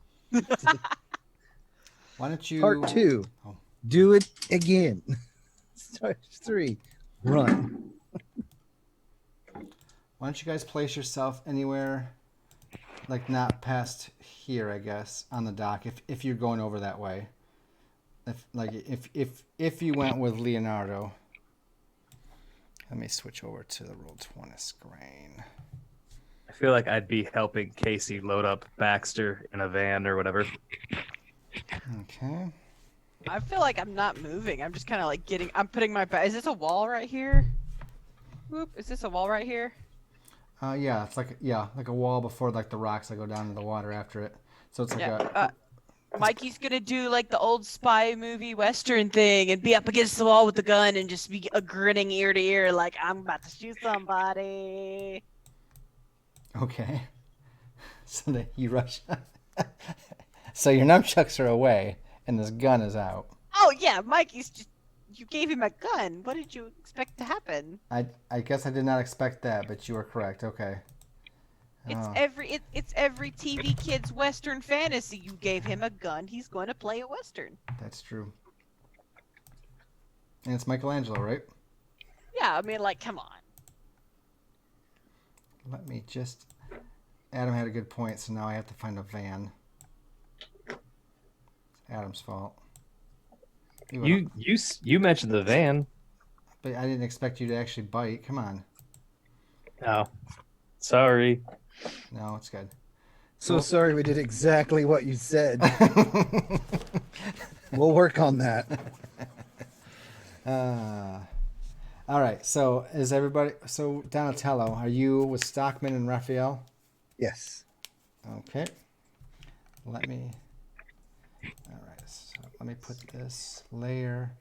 Why don't you... Part 2. Oh. Do it again. Stage 3. Run. Why don't you guys place yourself anywhere, like not past here, I guess, on the dock, if you're going over that way. If you went with Leonardo. Let me switch over to the Roll20 screen. I feel like I'd be helping Casey load up Baxter in a van or whatever. Okay. I feel like I'm not moving. I'm just kind of like I'm putting my back. Is this a wall right here? Whoop. Is this a wall right here? Yeah, it's like a wall before like the rocks that go down to the water after it. So it's like Mikey's gonna do like the old spy movie Western thing and be up against the wall with the gun and just be grinning ear to ear like I'm about to shoot somebody. Okay. So that you rush. So your nunchucks are away and this gun is out. Oh yeah, Mikey's just. You gave him a gun. What did you expect to happen? I guess I did not expect that, but you were correct. Okay. It's Oh. every TV kid's Western fantasy. You gave him a gun. He's going to play a Western. That's true. And it's Michelangelo, right? Yeah, I mean, like, come on. Let me just... Adam had a good point, so now I have to find a van. It's Adam's fault. You mentioned the van. But I didn't expect you to actually bite. Come on. Oh, sorry. No, it's good. So sorry we did exactly what you said. We'll work on that. All right. So is everybody... So Donatello, are you with Stockman and Raphael? Yes. Okay. Let me... All right. So let me put this layer.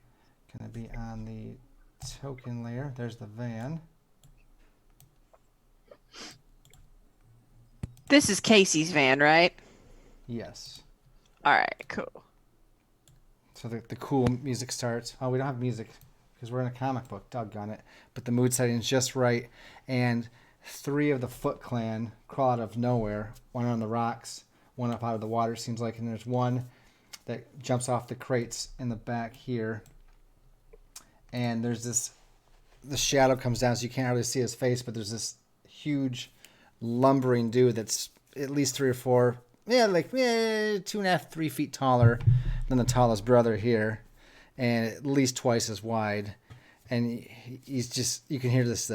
Going to be on the token layer. There's the van. This is Casey's van, right? Yes. All right, cool. So the cool music starts. Oh, we don't have music because we're in a comic book. Doggone it. But the mood setting is just right. And 3 of the Foot Clan crawl out of nowhere. One on the rocks, one up out of the water, seems like, and there's one that jumps off the crates in the back here. And there's the shadow comes down, so you can't really see his face, but there's this huge lumbering dude that's at least 3 or 4, 2.5, 3 feet taller than the tallest brother here, and at least twice as wide. And he's just, you can hear this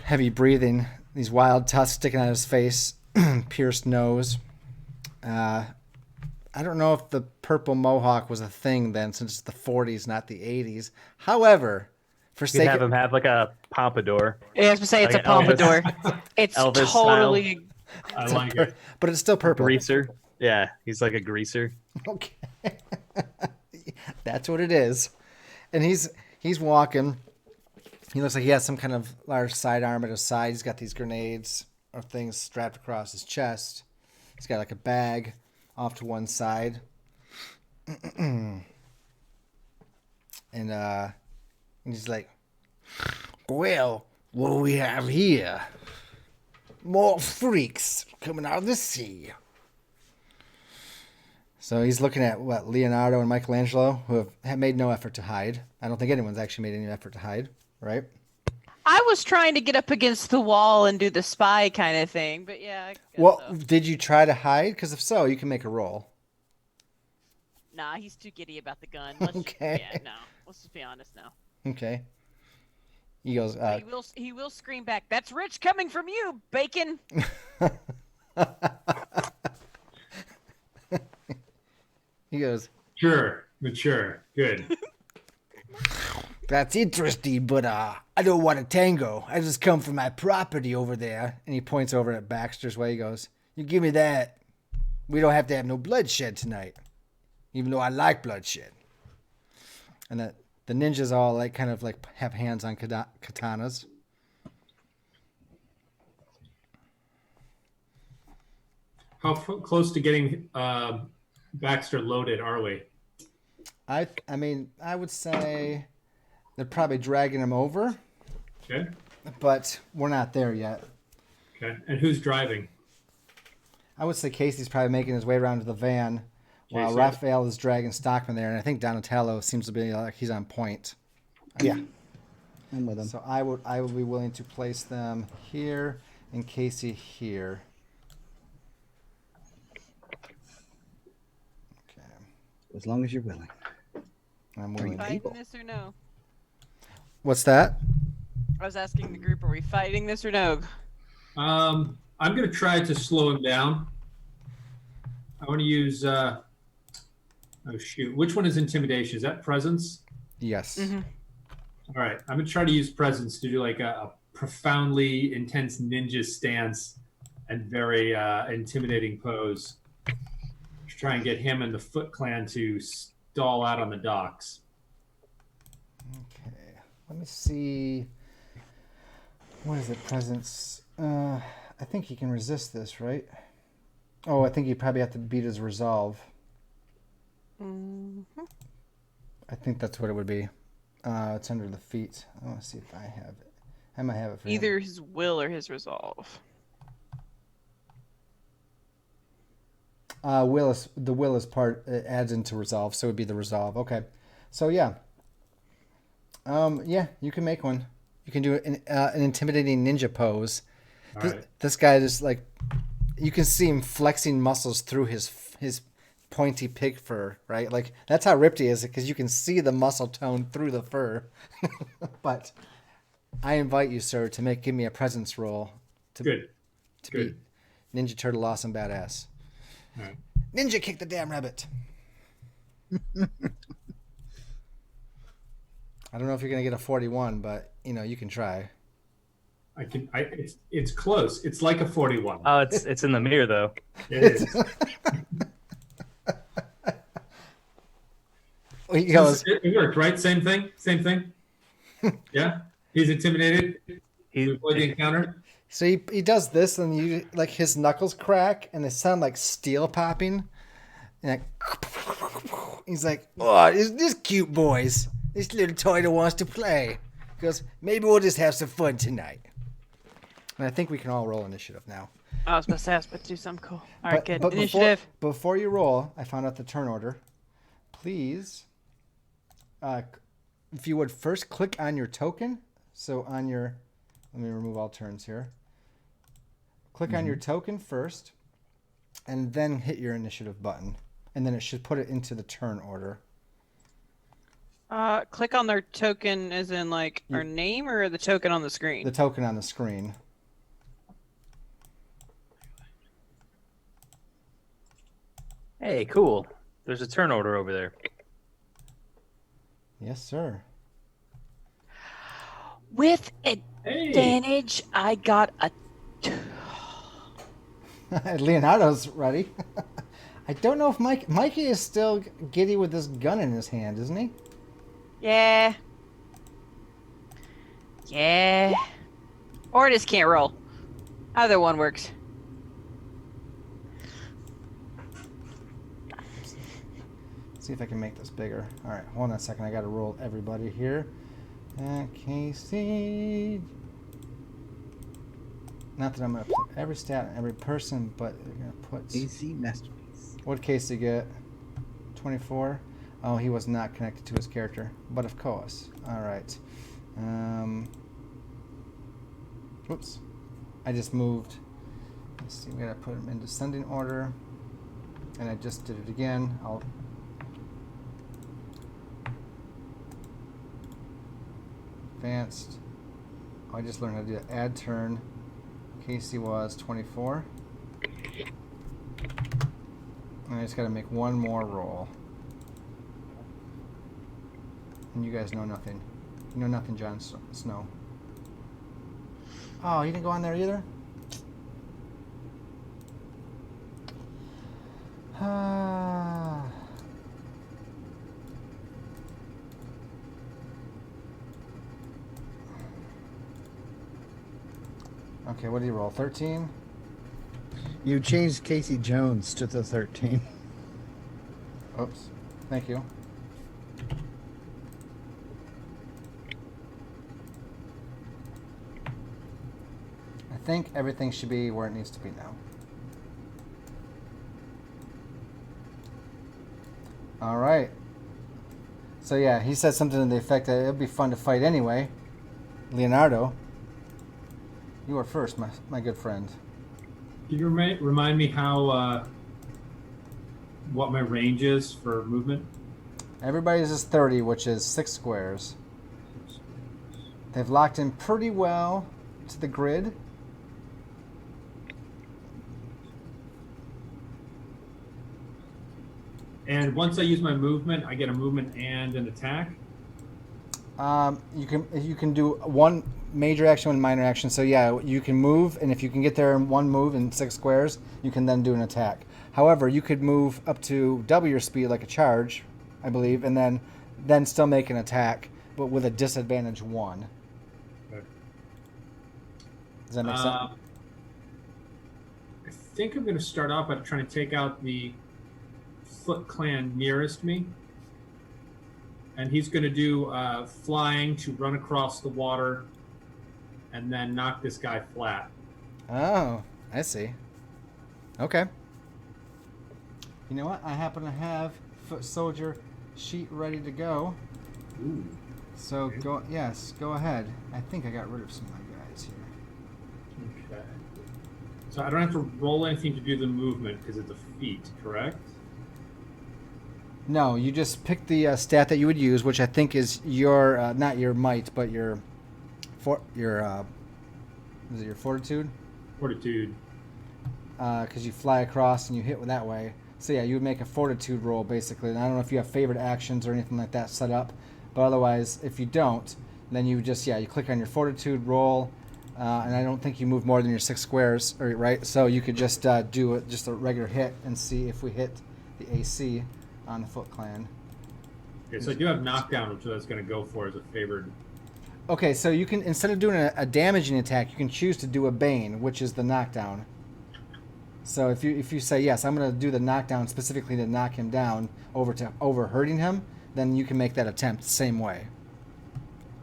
heavy breathing, these wild tusks sticking out of his face, pierced nose. I don't know if the purple mohawk was a thing then, since it's the 40s, not the 80s. However, for You could sake have him have like a pompadour. Yeah, I was gonna say it's Like a pompadour. It's Elvis totally. I like it. but it's still purple. Greaser. Yeah, he's like a greaser. Okay. That's what it is. And he's walking. He looks like he has some kind of large sidearm at his side. He's got these grenades or things strapped across his chest. He's got like a bag off to one side. And he's like, well, what do we have here? More freaks coming out of the sea. So he's looking at what Leonardo and Michelangelo, who have made no effort to hide. I don't think anyone's actually made any effort to hide, right? I was trying to get up against the wall and do the spy kind of thing, but yeah. I guess Well, so. did you try to hide? Because if so, you can make a roll. Nah, he's too giddy about the gun. Let's Okay. Yeah, no. Let's just be honest now. Okay. He goes, But he will scream back. That's rich coming from you, bacon. he goes, Sure, mature, good. that's interesting, but I don't want to tango. I just come from my property over there. And he points over at Baxter's way. He goes, you give me that. We don't have to have no bloodshed tonight. Even though I like bloodshed. And the ninjas all like kind of like have hands on katanas. How close to getting Baxter loaded are we? I mean, I would say they're probably dragging him over, Okay. but we're not there yet. Okay. And who's driving? I would say Casey's probably making his way around to the van while Casey. Raphael is dragging Stockman there, and I think Donatello seems to be like he's on point. Yeah. I'm with him. So I would be willing to place them here and Casey here. Okay, As long as you're willing. I'm Are willing. you Fighting able? this or no? What's that? I was asking the group, are we fighting this or no? I'm going to try to slow him down. I want to use, oh shoot, which one is intimidation? Is that presence? Yes. Mm-hmm. All right, I'm going to try to use presence to do like a profoundly intense ninja stance and very intimidating pose. To try and get him and the Foot Clan to stall out on the docks. Okay. Let me see. What is it? Presence. I think he can resist this, right? Oh, I think you probably have to beat his resolve. Mm-hmm. I think that's what it would be. It's under the feet. I want to see if I have it. I might have it for him. Either his will or his resolve. The will is part. It adds into resolve, so it would be the resolve. Okay, so yeah. Yeah, you can make one. You can do an intimidating ninja pose. All This, right. this guy just like, you can see him flexing muscles through his pointy pig fur, right? Like that's how ripped he is, because you can see the muscle tone through the fur. But I invite you, sir, to give me a presence roll to Good. to Good. be Ninja Turtle awesome badass. All right. Ninja kick the damn rabbit. I don't know if you're gonna get a 41, but you can try. I can. It's close. It's like a 41. Oh, it's in the mirror though. It is. He goes, It worked, right? Same thing. Same thing. Yeah. He's intimidated. He Avoid the encounter. so he does this, and you like his knuckles crack, and they sound like steel popping. And he's like, "Oh, this cute boys, this little toy that wants to play." He goes, maybe we'll just have some fun tonight. And I think we can all roll initiative now. I was supposed to ask, but do something cool. All right, good. But Initiative. before you roll, I found out the turn order. Please, if you would first click on your token. So on your, let me remove all turns here. Click on your token first, and then hit your initiative button. And then it should put it into the turn order. Click on their token as in like our name or the token on the screen? The token on the screen. Hey, cool. There's a turn order over there. Yes, sir. With Hey. advantage, I got a... Leonardo's ready. I don't know if Mikey is still giddy with this gun in his hand, isn't he? Yeah. Yeah. Or just can't roll. Either one works. See if I can make this bigger. All right, hold on a second. I got to roll everybody here. Casey. Not that I'm going to put every stat on every person, but I'm going to put... AC masterpiece. What did Casey get? 24? Oh, he was not connected to his character. But of course. All right. Whoops. I just moved. Let's see. We got to put them in descending order. And I just did it again. I'll... Advanced. Oh, I just learned how to do the add turn. Casey was 24. And I just got to make one more roll. And you guys know nothing. You know nothing, Jon Snow. Oh, you didn't go on there either? Okay, what did you roll? 13? You changed Casey Jones to the 13. Oops. Thank you. I think everything should be where it needs to be now. All right. So yeah, he said something to the effect that it'll be fun to fight anyway. Leonardo, you are first, my good friend. Can you remind me how what my range is for movement? Everybody's is 30, which is 6 squares. They've locked in pretty well to the grid. And once I use my movement, I get a movement and an attack. You can do one major action, one minor action. So yeah, you can move, and if you can get there in one move in 6 squares, you can then do an attack. However, you could move up to double your speed like a charge, I believe, and then still make an attack, but with a disadvantage 1. Okay. Does that make sense? I think I'm going to start off by trying to take out the Foot Clan nearest me. And he's going to do flying to run across the water and then knock this guy flat. Oh, I see. Okay. You know what? I happen to have Foot Soldier sheet ready to go. Ooh. So Okay. go ahead. I think I got rid of some of my guys here. Okay. So I don't have to roll anything to do the movement because it's a feat, correct? No, you just pick the stat that you would use, which I think is your not your might, but your is it your fortitude? Fortitude. Because you fly across and you hit that way. So yeah, you would make a fortitude roll basically. And I don't know if you have favorite actions or anything like that set up, but otherwise, if you don't, then you just you click on your fortitude roll, and I don't think you move more than your 6 squares, right? So you could just do just a regular hit and see if we hit the AC on the Foot Clan. Okay, so I do have knockdown, which I was going to go for as a favored. Okay, so you can, instead of doing a damaging attack, you can choose to do a Bane, which is the knockdown. So if you say, yes, I'm going to do the knockdown specifically to knock him down over hurting him, then you can make that attempt the same way.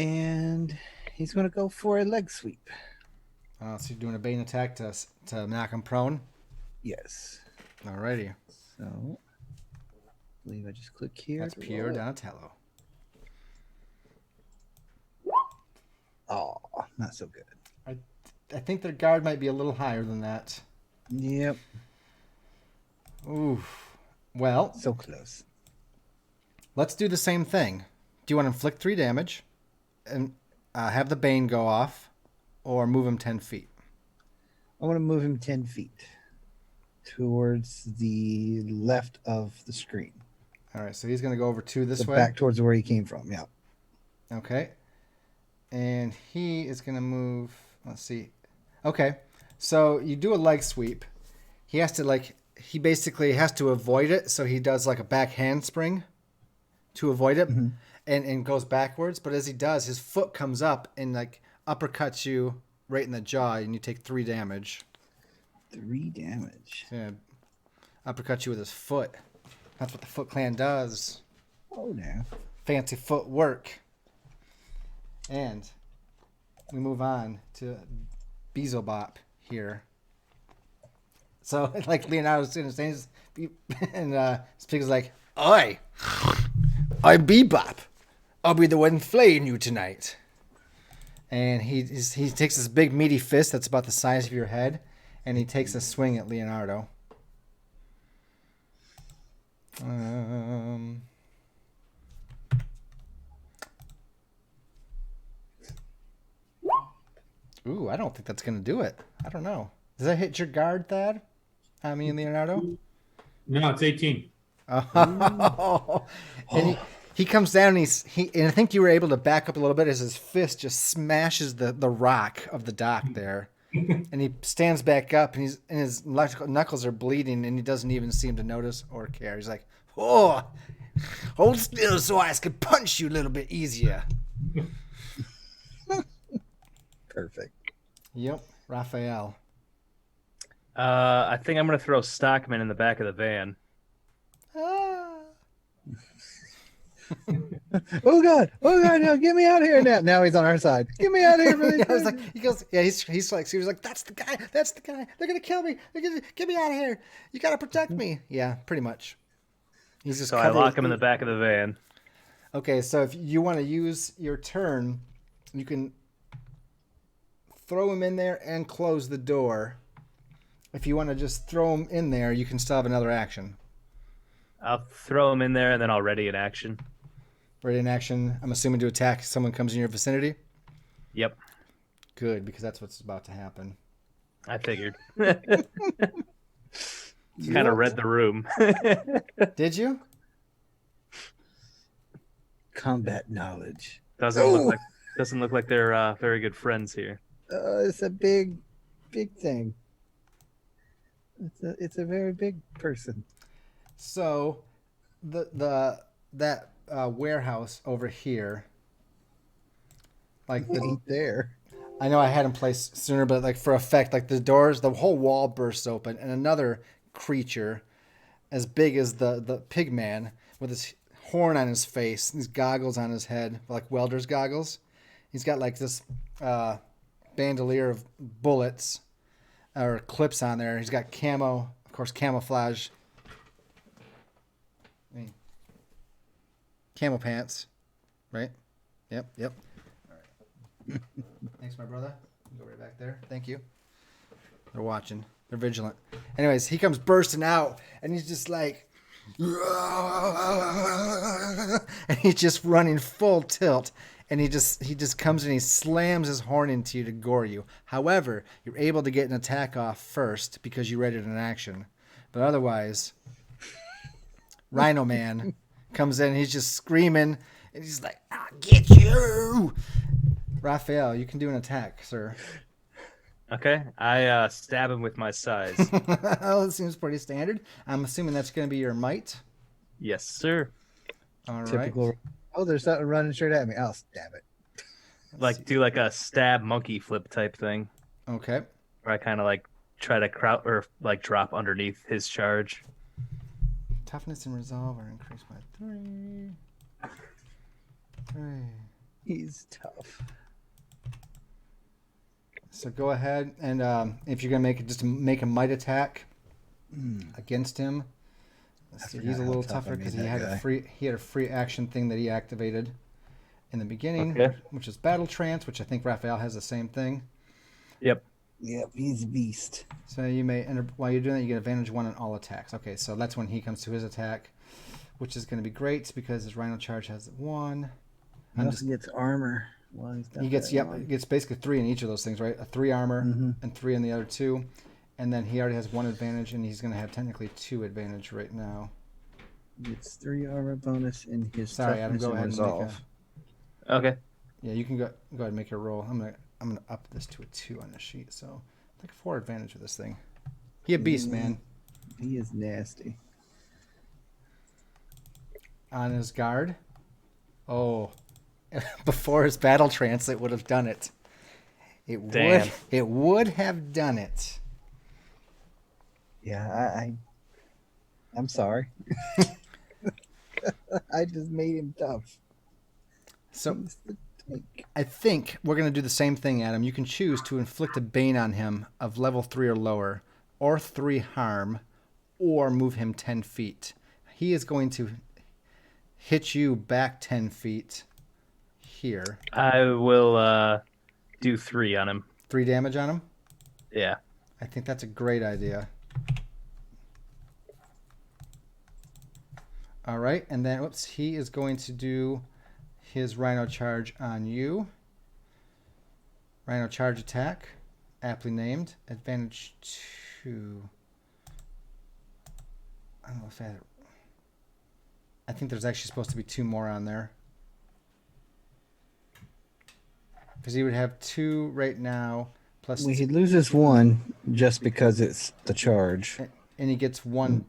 And he's going to go for a leg sweep. So you're doing a bane attack to knock him prone. Yes. Alrighty. So, I believe I just click here. That's pure Donatello. Oh, not so good. I think their guard might be a little higher than that. Yep. Oof. Well, So close. let's do the same thing. Do you want to inflict 3 damage and have the bane go off, or move him 10 feet? I want to move him 10 feet towards the left of the screen. All right, so he's going to go over 2 this way. Back towards where he came from, yeah. Okay. And he is going to move, let's see. Okay. So you do a leg sweep. He has to he basically has to avoid it, so he does like a back handspring to avoid it and goes backwards, but as he does, his foot comes up and like uppercuts you right in the jaw and you take 3 damage. 3 damage. Yeah. Uppercut you with his foot. That's what the Foot Clan does. Oh, no. Fancy footwork. And we move on to Beelzebub here. So, like Leonardo's going to say, and Spig's like, "Oi, I'm Bebop. I'll be the one flaying you tonight." And he takes this big meaty fist that's about the size of your head, and he takes a swing at Leonardo. Ooh, I don't think that's going to do it. I don't know. Does that hit your guard, Thad? I mean, Leonardo? No, it's 18. Oh. And he comes down and and I think you were able to back up a little bit as his fist just smashes the rock of the dock there. And he stands back up and his knuckles are bleeding and he doesn't even seem to notice or care. He's like, "Oh, hold still so I can punch you a little bit easier." Perfect. Yep, Raphael. I think I'm gonna throw Stockman in the back of the van. Oh God! No, get me out of here now! Now he's on our side. Get me out of here! Really Yeah, he's like, "That's the guy. They're gonna kill me. They're gonna get me out of here. You gotta protect me." Yeah, pretty much. He's just. So I lock him in the back of the van. Okay, so if you want to use your turn, you can throw him in there and close the door. If you want to just throw him in there, you can still have another action. I'll throw him in there and then I'll ready an action. Ready in action. I'm assuming to attack if someone comes in your vicinity. Yep. Good, because that's what's about to happen. I figured. Kind of read the room. Did you? Combat knowledge. Doesn't look like they're very good friends here. It's a big thing. It's a very big person. So, that warehouse over here, like Ain't there. I know I had him placed sooner, but like for effect, like the doors, the whole wall bursts open, and another creature, as big as the pig man, with his horn on his face, these goggles on his head, like welder's goggles. He's got like this bandolier of bullets or clips on there. He's got camo, of course, camouflage. Camo pants, right? Yep. All right. Thanks, my brother. Go right back there. Thank you. They're watching. They're vigilant. Anyways, he comes bursting out, and he's just like, and he's just running full tilt. And he just comes and he slams his horn into you to gore you. However, you're able to get an attack off first because you read it in action. But otherwise, Rhino Man comes in and he's just screaming and he's like, "I'll get you!" Raphael, you can do an attack, sir. Okay, I stab him with my size. Well, it seems pretty standard. I'm assuming that's going to be your might. Yes, sir. All right. Typical. Oh, there's something running straight at me. I'll stab it. Like do like a stab monkey flip type thing, Okay. where I kind of like try to crowd or like drop underneath his charge. Toughness and resolve are increased by 3. He's tough. So go ahead and if you're gonna make a might attack against him. Let's see, he's a little tougher because he had a free action thing that he activated in the beginning, which is Battle Trance, which I think Raphael has the same thing. Yep. Yep, he's a beast. So you may enter while you're doing that, you get advantage 1 on all attacks. Okay, so that's when he comes to his attack, which is going to be great because his Rhino Charge has 1. He also gets armor. Well, he gets he gets basically 3 in each of those things, right? A 3 armor and 3 in the other 2, and then he already has 1 advantage, and he's going to have technically 2 advantage right now. He gets 3 armor bonus in his Sorry, Adam. Go ahead and resolve. Okay. Yeah, you can go ahead and make your roll. I'm gonna up this to a 2 on the sheet, so take 4 advantage of this thing. He a beast, man. He is nasty. On his guard. Oh, before his battle trance, it would have done it. It would have done it. Yeah, I'm sorry. I just made him tough. So I think we're going to do the same thing, Adam. You can choose to inflict a bane on him of level 3 or lower, or 3 harm, or move him 10 feet. He is going to hit you back 10 feet here. I will do 3 on him. 3 damage on him? Yeah. I think that's a great idea. All right, and then, whoops, he is going to do his Rhino Charge on you. Rhino Charge attack, aptly named. Advantage 2. I don't know if I think there's actually supposed to be 2 more on there. Because he would have 2 right now, plus... Well, he loses 1 just because it's the charge. And he gets 1,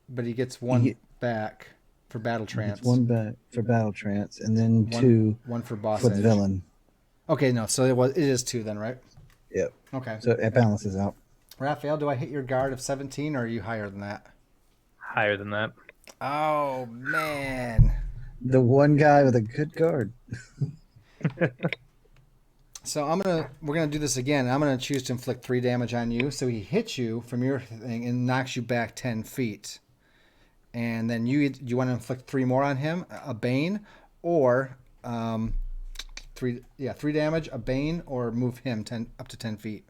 but he gets 1 back for Battle Trance. 1 back for Battle Trance, and then 2 for Boss for the Edge. villain. Okay, no, so it is 2 then, right? Yep. Okay. So it balances out. Raphael, do I hit your guard of 17, or are you higher than that? Higher than that. Oh, man. The one guy with a good guard. So we're gonna do this again. I'm gonna choose to inflict 3 damage on you. So he hits you from your thing and knocks you back 10 feet. And then you want to inflict 3 more on him, a bane, or 3 damage, a bane, or move him up to 10 feet.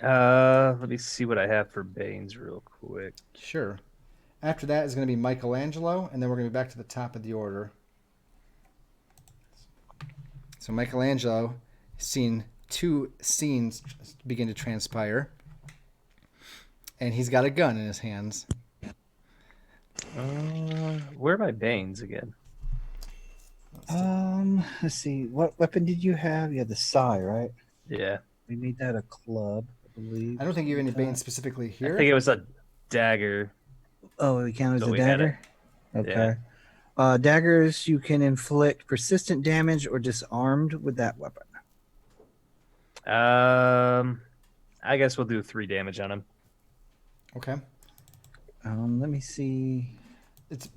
Let me see what I have for banes real quick. Sure. After that is going to be Michelangelo, and then we're going to be back to the top of the order. So Michelangelo has seen 2 scenes begin to transpire, and he's got a gun in his hands. Where are my banes again? Let's see. What weapon did you have? You had the sai, right? Yeah. We made that a club, I believe. I don't think you have any bane specifically here. I think it was a dagger. Oh, we count as So a we had dagger? Okay. Daggers, you can inflict persistent damage or disarmed with that weapon. I guess we'll do 3 damage on him. Okay. Let me see.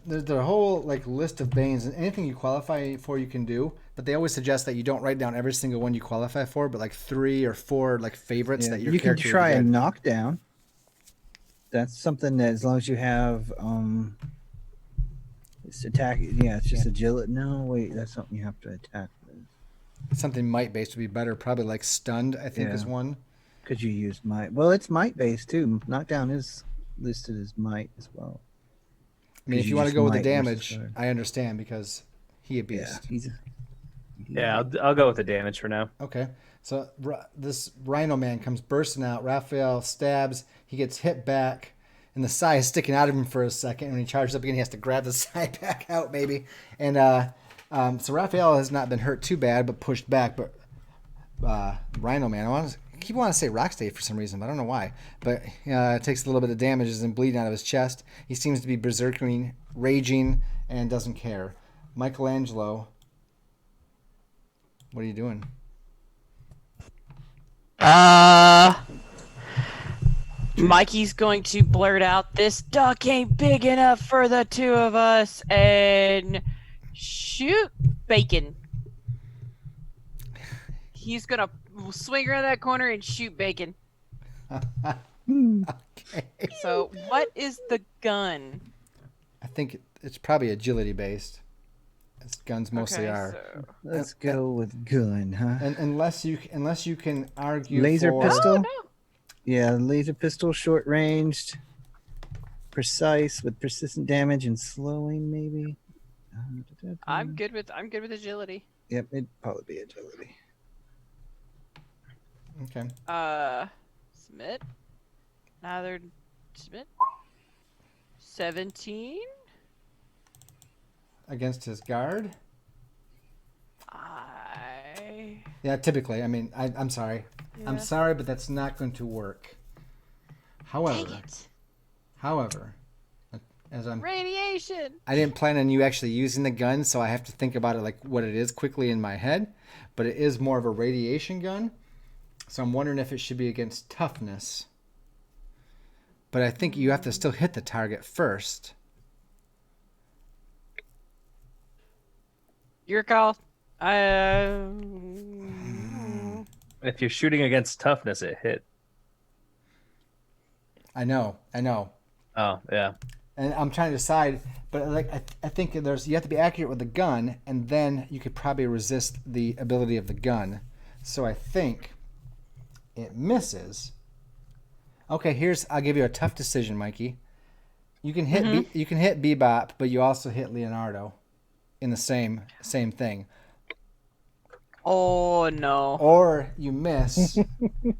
There's a whole list of banes, and anything you qualify for you can do, but they always suggest that you don't write down every single one you qualify for, but 3 or 4 favorites that your you can character try would a get. knockdown. That's something that as long as you have it's attack. Yeah, it's just agility. No, wait, that's something you have to attack with. Something might based would be better, probably stunned. I think is one. Could you use might? Well, it's might based too. Knockdown is listed as might as well. I mean, if you want to go with the damage, I understand because he a beast. Yeah, I'll go with the damage for now. Okay. So this Rhino Man comes bursting out. Raphael stabs. He gets hit back, and the sai is sticking out of him for a second. And when he charges up again, he has to grab the sai back out, maybe. And so Raphael has not been hurt too bad, but pushed back. But Rhino Man, I keep wanting to say Rocksteady for some reason, but I don't know why. But it takes a little bit of damage and bleeding out of his chest. He seems to be berserking, raging, and doesn't care. Michelangelo, what are you doing? Mikey's going to blurt out, "This duck ain't big enough for the 2 of us," and shoot bacon. he's gonna swing around that corner and shoot Bacon. Okay. So, what is the gun? I think it's probably agility based. As guns mostly are. So... Let's go with gun, huh? And unless you can argue Laser for pistol? No. Yeah, laser pistol, short ranged, precise with persistent damage and slowing, maybe. I'm good with agility. Yep, it'd probably be agility. Okay. Submit. Another submit. 17. Against his guard. I. Yeah, typically. I mean, I'm sorry. Yeah. I'm sorry, but that's not going to work. Dang it. However, as Radiation. I didn't plan on you actually using the gun, so I have to think about it like what it is quickly in my head. But it is more of a radiation gun, so I'm wondering if it should be against toughness. But I think you have to still hit the target first. Your call. If you're shooting against toughness, it hit. I know. Oh, yeah. And I'm trying to decide, but like I think you have to be accurate with the gun, and then you could probably resist the ability of the gun. So I think it misses. Okay, I'll give you a tough decision, Mikey. You can hit you can hit Bebop, but you also hit Leonardo in the same thing. Oh no. Or you miss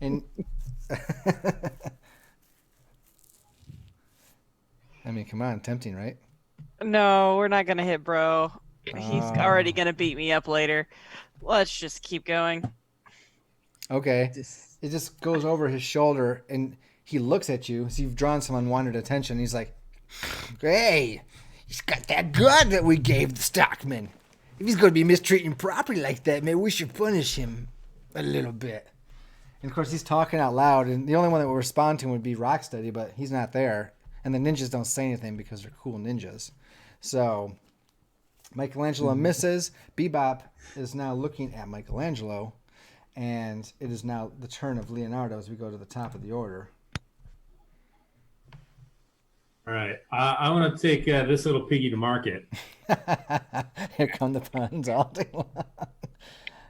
and I mean, come on, tempting, right? No, we're not gonna hit bro. He's Oh. already gonna beat me up later. Let's just keep going. Okay. It just goes over his shoulder, and he looks at you. So you've drawn some unwanted attention. He's like, "Hey, he's got that gun that we gave the stockman. If he's going to be mistreating property like that, maybe we should punish him a little bit." And of course, he's talking out loud, and the only one that will respond to him would be Rocksteady, but he's not there. And the ninjas don't say anything because they're cool ninjas. So Michelangelo misses. Bebop is now looking at Michelangelo. And it is now the turn of Leonardo as we go to the top of the order. All right. I want to take this little piggy to market. Here come the puns all day long.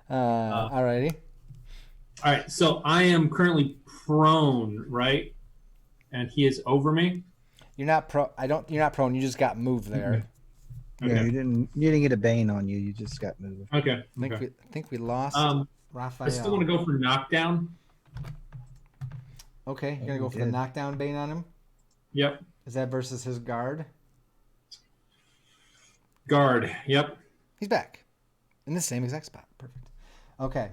Alrighty. All right. So I am currently prone, right? And he is over me. You're not You're not prone. You just got moved there. Yeah, Okay. you didn't get a bane on you. You just got moved. Okay. I think we lost Raphael. I still want to go for knockdown. Okay, you're gonna go for the knockdown bane on him. Yep. Is that versus his guard? Guard. Yep. He's back in the same exact spot. Perfect. Okay.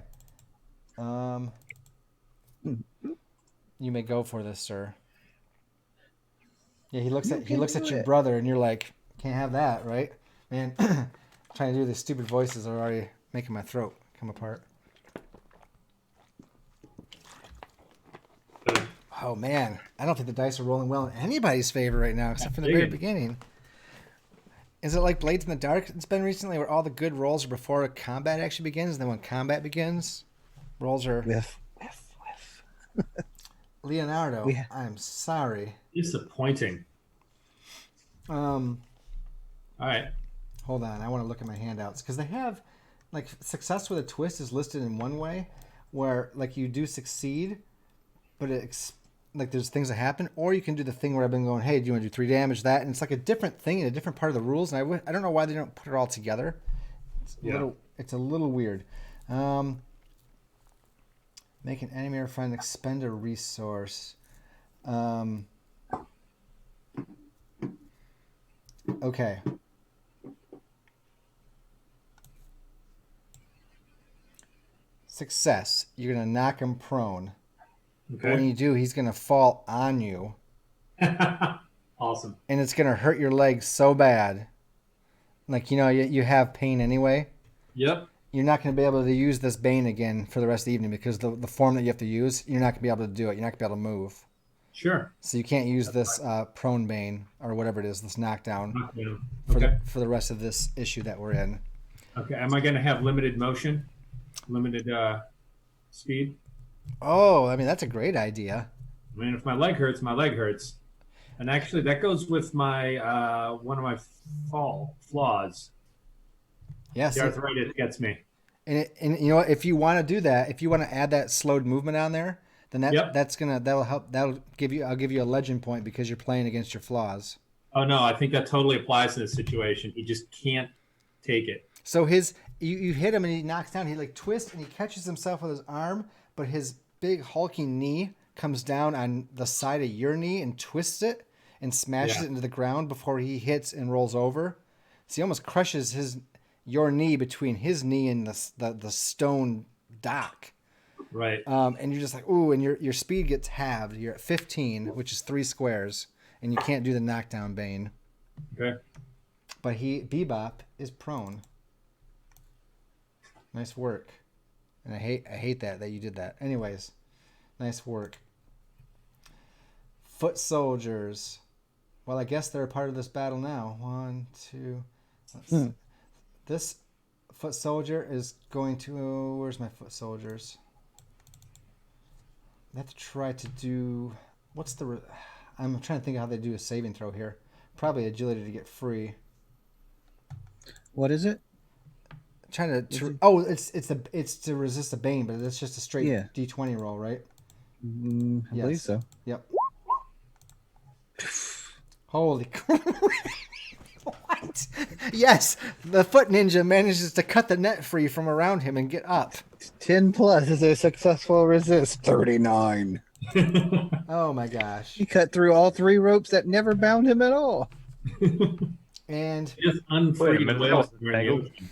You may go for this, sir. Yeah, he looks at your brother, and you're like, can't have that, right? Man, trying to do these stupid voices are already making my throat come apart. Oh man, I don't think the dice are rolling well in anybody's favor right now, except for the very beginning. Is it like Blades in the Dark it's been recently, where all the good rolls are before combat actually begins, and then when combat begins, rolls are... Whiff. Leonardo, I'm sorry. Disappointing. All right. Hold on, I want to look at my handouts, because they have, like, success with a twist is listed in one way, where, like, you do succeed, but like there's things that happen, or you can do the thing where I've been going, hey, do you want to do 3 damage, that, and it's like a different thing in a different part of the rules, and I don't know why they don't put it all together. It's a little weird. Make an enemy or friend expend a resource. Okay. Success. You're gonna knock him prone. Okay. When you do, he's gonna fall on you, Awesome. and it's gonna hurt your legs so bad. Like, you have pain anyway. Yep. You're not going to be able to use this bane again for the rest of the evening, because the form that you have to use, you're not going to be able to do it. You're not going to be able to move. Sure. So you can't use this prone bane or whatever it is, this knockdown, Okay. for the rest of this issue that we're in. Okay. Am I going to have limited motion? Limited. speed. Oh, I mean, that's a great idea. I mean, if my leg hurts, my leg hurts. And actually, that goes with my one of my flaws. Yes. The arthritis gets me. And you know what? If you want to do that, if you want to add that slowed movement on there, then Yep. that'll help. I'll give you a legend point because you're playing against your flaws. Oh no, I think that totally applies in this situation. He just can't take it. So you hit him and he knocks down. He like twists and he catches himself with his arm, but his big hulking knee comes down on the side of your knee and twists it and smashes it into the ground before he hits and rolls over. So he almost crushes your knee between his knee and the stone dock. Right. And you're just like, ooh, and your speed gets halved. You're at 15, which is 3 squares, and you can't do the knockdown Bane. Okay. But Bebop is prone. Nice work. And I hate that you did that. Anyways, nice work. Foot soldiers. Well, I guess they're a part of this battle now. 1, 2. Let's see. This foot soldier is going to... where's my foot soldiers? I have to try to do... what's the... I'm trying to think of how they do a saving throw here. Probably agility to get free. What is it? Trying to... it's to resist a Bane, but it's just a straight D20 roll, right? I believe so. Yep. Holy crap. What? Yes, the foot ninja manages to cut the net free from around him and get up. 10 plus is a successful resist. 39. Oh my gosh. He cut through all 3 ropes that never bound him at all. And just unfreed whales in the ocean.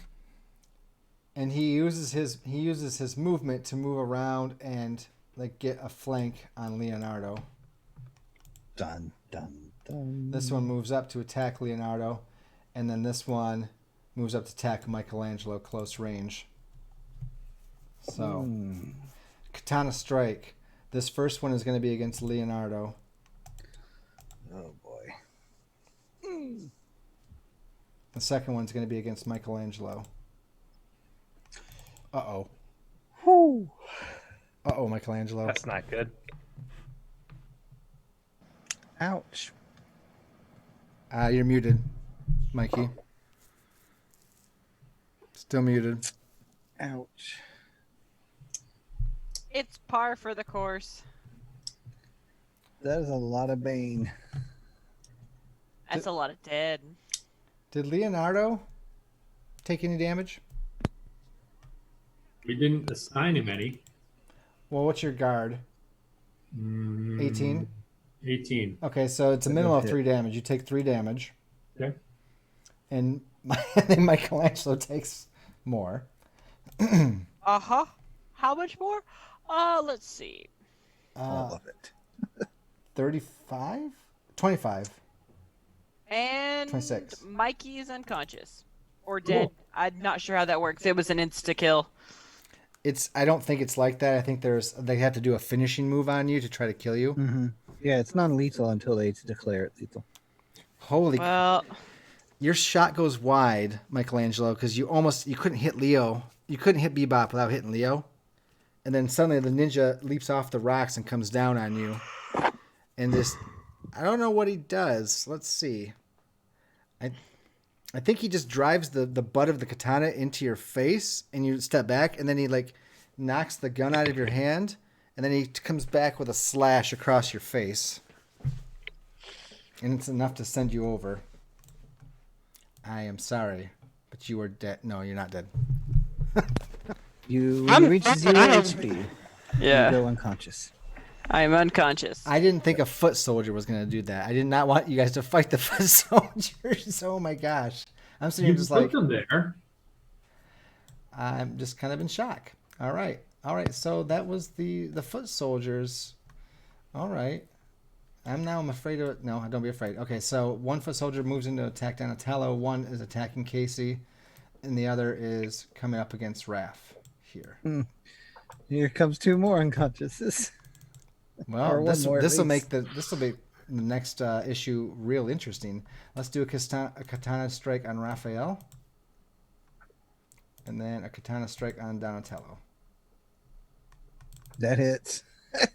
And he uses his movement to move around and like get a flank on Leonardo. Dun dun dun. This one moves up to attack Leonardo, and then this one moves up to attack Michelangelo close range. So, Katana Strike. This first one is going to be against Leonardo. Oh boy. The second one's going to be against Michelangelo. Uh-oh. Whew. Uh-oh, Michelangelo. That's not good. Ouch. You're muted, Mikey. Still muted. Ouch. It's par for the course. That is a lot of Bane. That's a lot of dead. Did Leonardo take any damage? We didn't assign him any. Well, what's your guard? 18? 18. Okay, so it's a minimum of 3 damage. You take 3 damage. Okay. And then Michelangelo takes more. Uh-huh. How much more? Let's see. All of it. 35? 25. And 26. Mikey is unconscious. Or dead. I'm not sure how that works. It was an insta-kill. I don't think it's like that. I think they have to do a finishing move on you to try to kill you. Mm-hmm. Yeah, it's non-lethal until they declare it lethal. Holy Well, your shot goes wide, Michelangelo, because you couldn't hit Leo. You couldn't hit Bebop without hitting Leo. And then suddenly the ninja leaps off the rocks and comes down on you. And I don't know what he does. Let's see. I think he just drives the butt of the katana into your face and you step back, and then he like knocks the gun out of your hand, and then he comes back with a slash across your face. And it's enough to send you over. I am sorry, but you are dead. No, you're not dead. You reach 0 HP. yeah. You go unconscious. I am unconscious. I didn't think a foot soldier was going to do that. I did not want you guys to fight the foot soldiers. Oh my gosh. I'm sitting here just put like... them there. I'm just kind of in shock. All right. So that was the foot soldiers. All right. I'm afraid of it. No, don't be afraid. Okay, so 1 foot soldier moves into attack Donatello. 1 is attacking Casey. And the other is coming up against Raph here. Here comes 2 more unconsciouses. Well, this will make the next issue real interesting. Let's do a katana strike on Raphael, and then a katana strike on Donatello. That hits.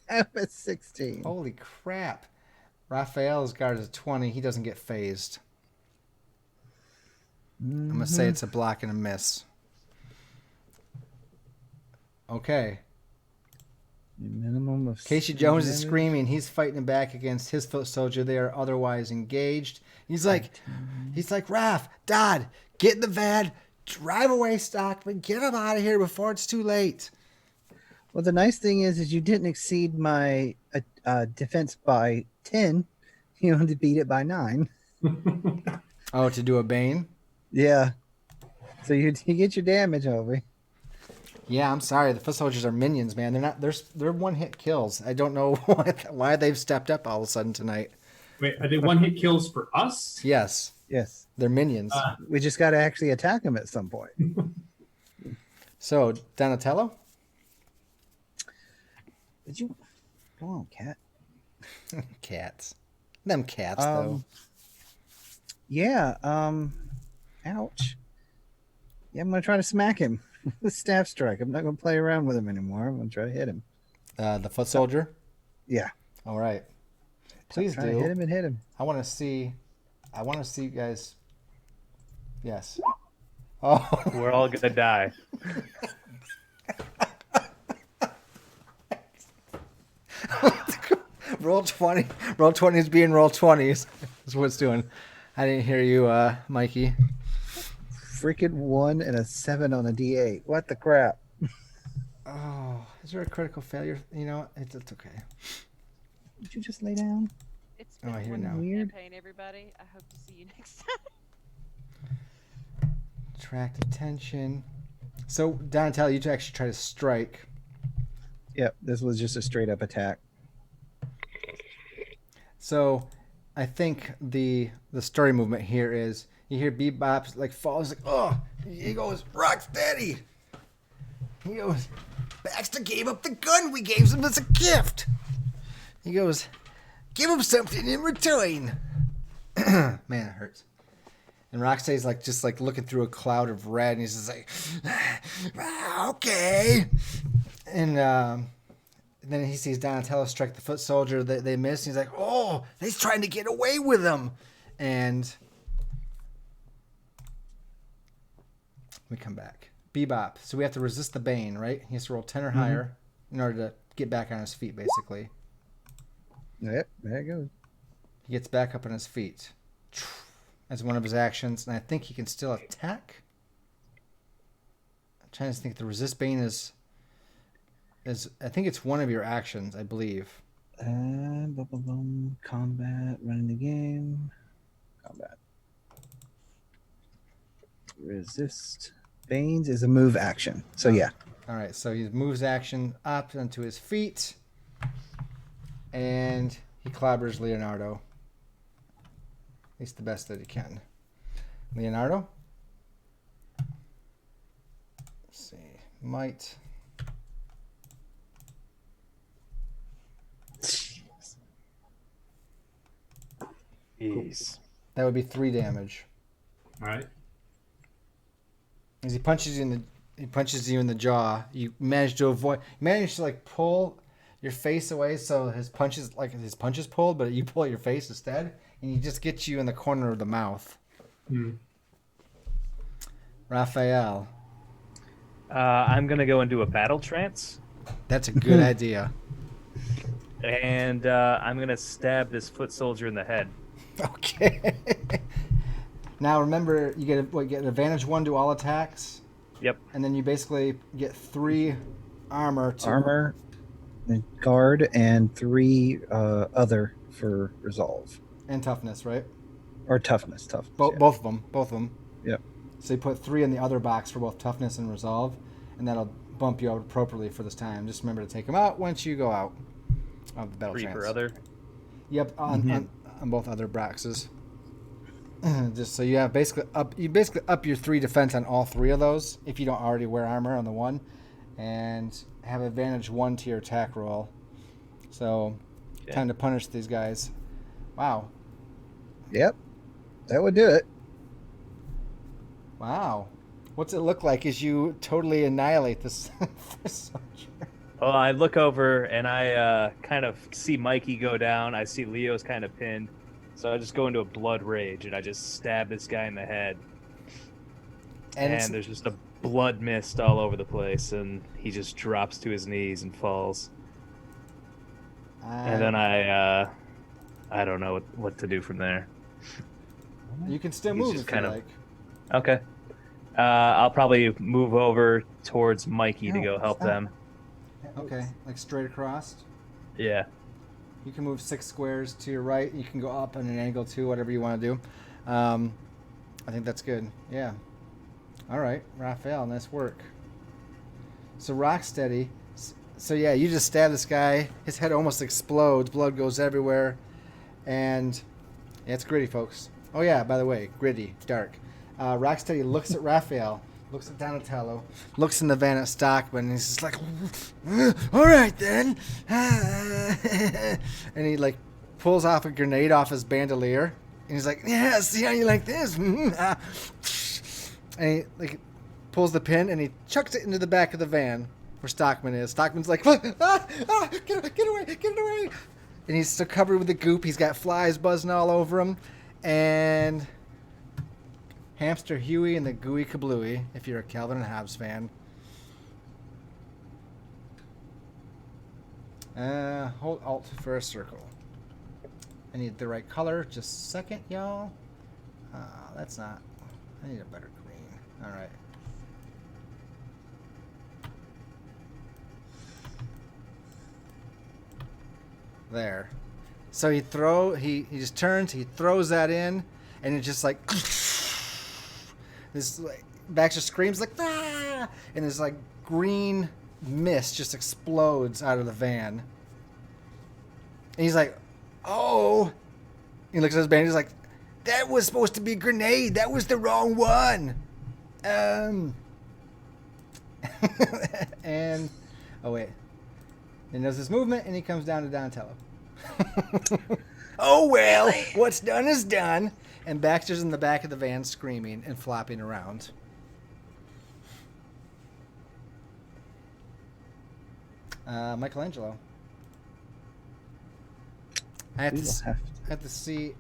I'm at 16. Holy crap. Raphael's guard is 20. He doesn't get phased. I'm going to say it's a block and a miss. Okay. Minimum of Casey Jones is screaming. He's fighting back against his foot soldier. They are otherwise engaged. He's like, Raph, Dodd, get in the van, drive away, Stockman, get him out of here before it's too late. Well, the nice thing is you didn't exceed my defense by 10. You only beat it by 9. Oh, to do a Bane? Yeah. So you get your damage over. Yeah, I'm sorry. The foot soldiers are minions, man. They're one-hit kills. I don't know why they've stepped up all of a sudden tonight. Wait, are they one-hit kills for us? Yes. Yes. They're minions. We just got to actually attack them at some point. So, Donatello? Did you? Come on, cat. Cats. Them cats, though. Yeah. Ouch. Yeah, I'm going to try to smack him with staff strike. I'm not going to play around with him anymore. I'm going to try to hit him. The foot soldier? Yeah. All right. Please try to do. hit him and hit him. I want to see you guys. Yes. Oh. We're all gonna die. Roll 20. Roll 20s being roll 20s. That's what it's doing. I didn't hear you, Mikey. Freaking 1 and a 7 on a D8. What the crap? Oh, is there a critical failure? You know, it's okay. Did you just lay down? It's Oh, I been hear a now. wonderful Weird. campaign, everybody. I hope to see you next time. Attract attention. So, Donatello, you actually try to strike. Yep, this was just a straight up attack. So, I think the story movement here is you hear Bebop like falls like, oh, he goes, rock steady. He goes, Baxter gave up the gun we gave him as a gift. He goes, give him something in return. Man, it hurts. And Rocksteady's like just like looking through a cloud of red, and he's just like, okay. And then he sees Donatello strike the foot soldier. They miss. And he's like, oh, he's trying to get away with him. And we come back. Bebop. So we have to resist the Bane, right? He has to roll 10 or higher in order to get back on his feet, basically. Yep, there it goes. He gets back up on his feet as one of his actions, and I think he can still attack. I'm trying to think. The resist Bane is I think it's one of your actions, I believe. Combat, running the game. Combat. Resist. Bane's is a move action. So yeah. All right, so he moves action up onto his feet, and he clobbers Leonardo. At least the best that he can. Leonardo? Let's see. Might. Jeez. That would be 3 damage. All right. As he punches you in the jaw, you manage to like pull your face away so his punch is pulled, but you pull your face instead, and he just gets you in the corner of the mouth. Raphael. I'm gonna go and do a battle trance, That's a good idea. and I'm gonna stab this foot soldier in the head. Okay. Now remember, you get advantage 1 to all attacks. Yep. And then you basically get 3 armor. Armor, and guard, and 3 other for resolve. And toughness, right? Or toughness. Yeah. Both of them. Yep. So you put 3 in the other box for both toughness and resolve, and that'll bump you out appropriately for this time. Just remember to take them out once you go out of the battle 3 trance. for other. Yep, on both other boxes. Just so you have basically up your 3 defense on all 3 of those if you don't already wear armor on the one, and have advantage 1 to your attack roll. So, time to punish these guys. Wow. Yep. That would do it. Wow. What's it look like as you totally annihilate this soldier? Well, I look over and I kind of see Mikey go down. I see Leo's kind of pinned. So I just go into a blood rage and I just stab this guy in the head. And And there's just a blood mist all over the place, and he just drops to his knees and falls. And then I don't know what to do from there. you can still He's move just if kind you of- like. Okay. I'll probably move over towards Mikey to No, go help stop. them. Okay, like straight across. Yeah. You can move 6 squares to your right. You can go up on an angle too, whatever you want to do. I think that's good. Yeah. All right, Raphael, nice work. So Rocksteady. So yeah, you just stab this guy. His head almost explodes. Blood goes everywhere. And yeah, it's gritty, folks. Oh yeah, by the way, gritty, dark. Rocksteady looks at Raphael, looks at Donatello, looks in the van at Stockman, and he's just like, all right then. And he like pulls off a grenade off his bandolier. And he's like, yeah, see how you like this? And he like pulls the pin and he chucks it into the back of the van where Stockman is. Stockman's like, get away. And he's still covered with the goop. He's got flies buzzing all over him. And Hamster Huey and the Gooey Kablooey, if you're a Calvin and Hobbes fan. Hold Alt for a circle. I need the right color. Just a second, y'all. That's not... I need a better green. All right. There. So he just turns, he throws that in, and it's just like this like Baxter screams like ah, and this like green mist just explodes out of the van. And he's like, oh. He looks at his band, he's like, that was supposed to be a grenade. That was the wrong one. And oh wait. He does his movement and he comes down to Donatello. Oh well, what's done is done. And Baxter's in the back of the van screaming and flopping around. Michelangelo. I have to see.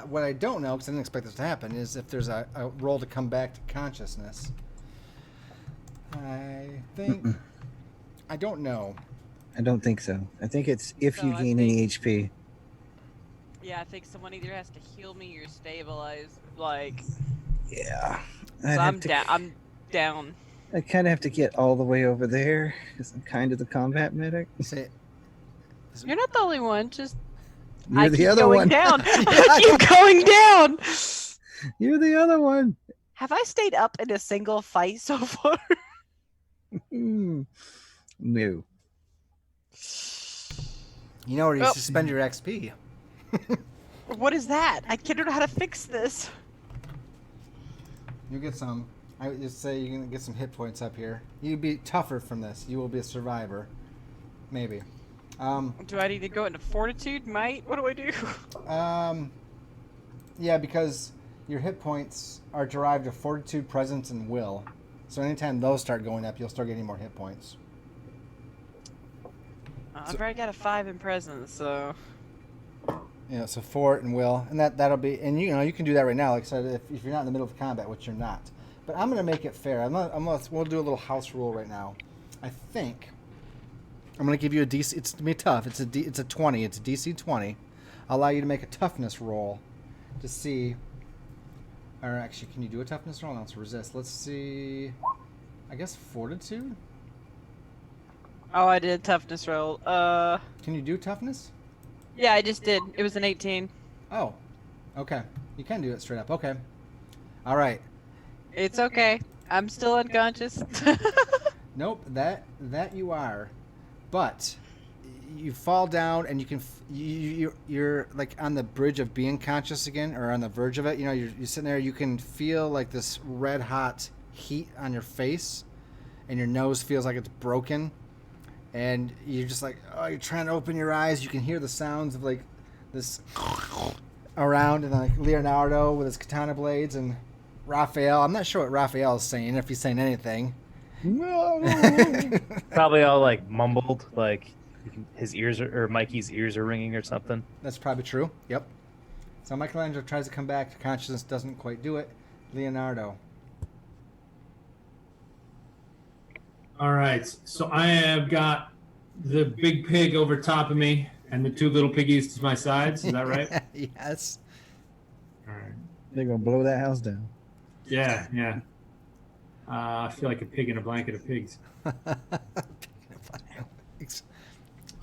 What I don't know, because I didn't expect this to happen, is if there's a roll to come back to consciousness. I think. I don't know. I don't think so. I think it's if So you I gain think- any HP. Yeah, I think someone either has to heal me or stabilize. Like, Yeah. so I'd I'm have to- down. I'm down. I kind of have to get all the way over there because I'm kind of the combat medic. Say, You're not the only one. Just You're I the keep other going one. down. I keep going down. You're the other one. Have I stayed up in a single fight so far? No. you know where you Oh. suspend your XP. What is that? I don't know how to fix this. You get some. I would just say you can get some hit points up here. You'd be tougher from this. You will be a survivor. Maybe. Do I need to go into fortitude, might? What do I do? Yeah, because your hit points are derived of fortitude, presence, and will. So anytime those start going up, you'll start getting more hit points. I've already got a 5 in presence, so Yeah, so fort and will, and that'll be, and you know you can do that right now. Like I said, if you're not in the middle of combat, which you're not. But I'm gonna make it fair. We'll do a little house rule right now. I think I'm gonna give you a DC. It's gonna be tough. It's a 20. It's a DC 20. I'll allow you to make a toughness roll to see. Or actually, can you do a toughness roll? No, it's resist. Let's see. I guess fortitude. oh, I did toughness roll. Can you do toughness? Yeah, I just did. It was an 18. Oh, okay. You can do it straight up. Okay. All right. It's okay. I'm still unconscious. Nope, that you are, but you fall down and you can you're like on the bridge of being conscious again, or on the verge of it. You know, you're sitting there. You can feel like this red hot heat on your face, and your nose feels like it's broken, and you're just like, oh, you're trying to open your eyes. You can hear the sounds of like this around, and like Leonardo with his katana blades and Raphael. I'm not sure what Raphael is saying, if he's saying anything. No. Probably all like mumbled, like his ears or Mikey's ears are ringing or something. That's probably true. Yep. So Michelangelo tries to come back to consciousness, doesn't quite do it. Leonardo. All right. So I have got the big pig over top of me and the two little piggies to my sides. Is that right? Yes. All right. They're gonna blow that house down. Yeah, yeah. I feel like a pig in a blanket of pigs.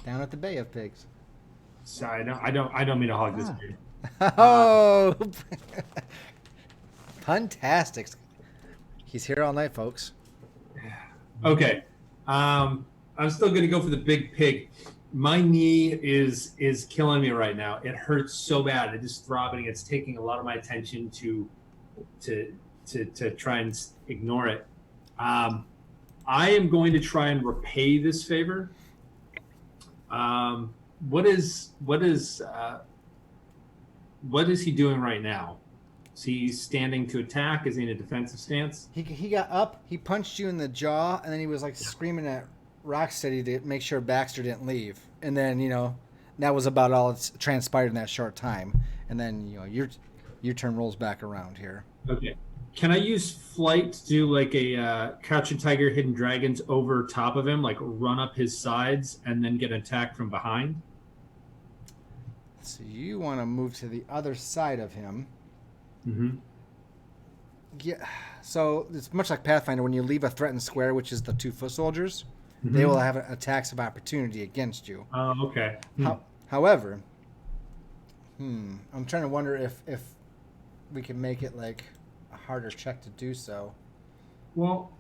Down at the Bay of Pigs. Sorry, I don't mean to hog this Ah. pig. Oh, fantastic! He's here all night, folks. Okay. I'm still going to go for the big pig. My knee is killing me right now. It hurts so bad. It is throbbing. It's taking a lot of my attention to try and ignore it. I am going to try and repay this favor. What is he doing right now? Is he standing to attack? Is he in a defensive stance? He got up, he punched you in the jaw, and then he was like screaming at Rocksteady to make sure Baxter didn't leave. And then, that was about all that's transpired in that short time. And then, your turn rolls back around here. Okay. Can I use flight to do like a Crouching Tiger, Hidden Dragons over top of him, like run up his sides and then get attacked from behind? So you want to move to the other side of him. Mm-hmm. Yeah. So it's much like Pathfinder. When you leave a threatened square, which is the 2 foot soldiers, they will have attacks of opportunity against you. Oh, okay. However, I'm trying to wonder if we can make it like a harder check to do so. Well,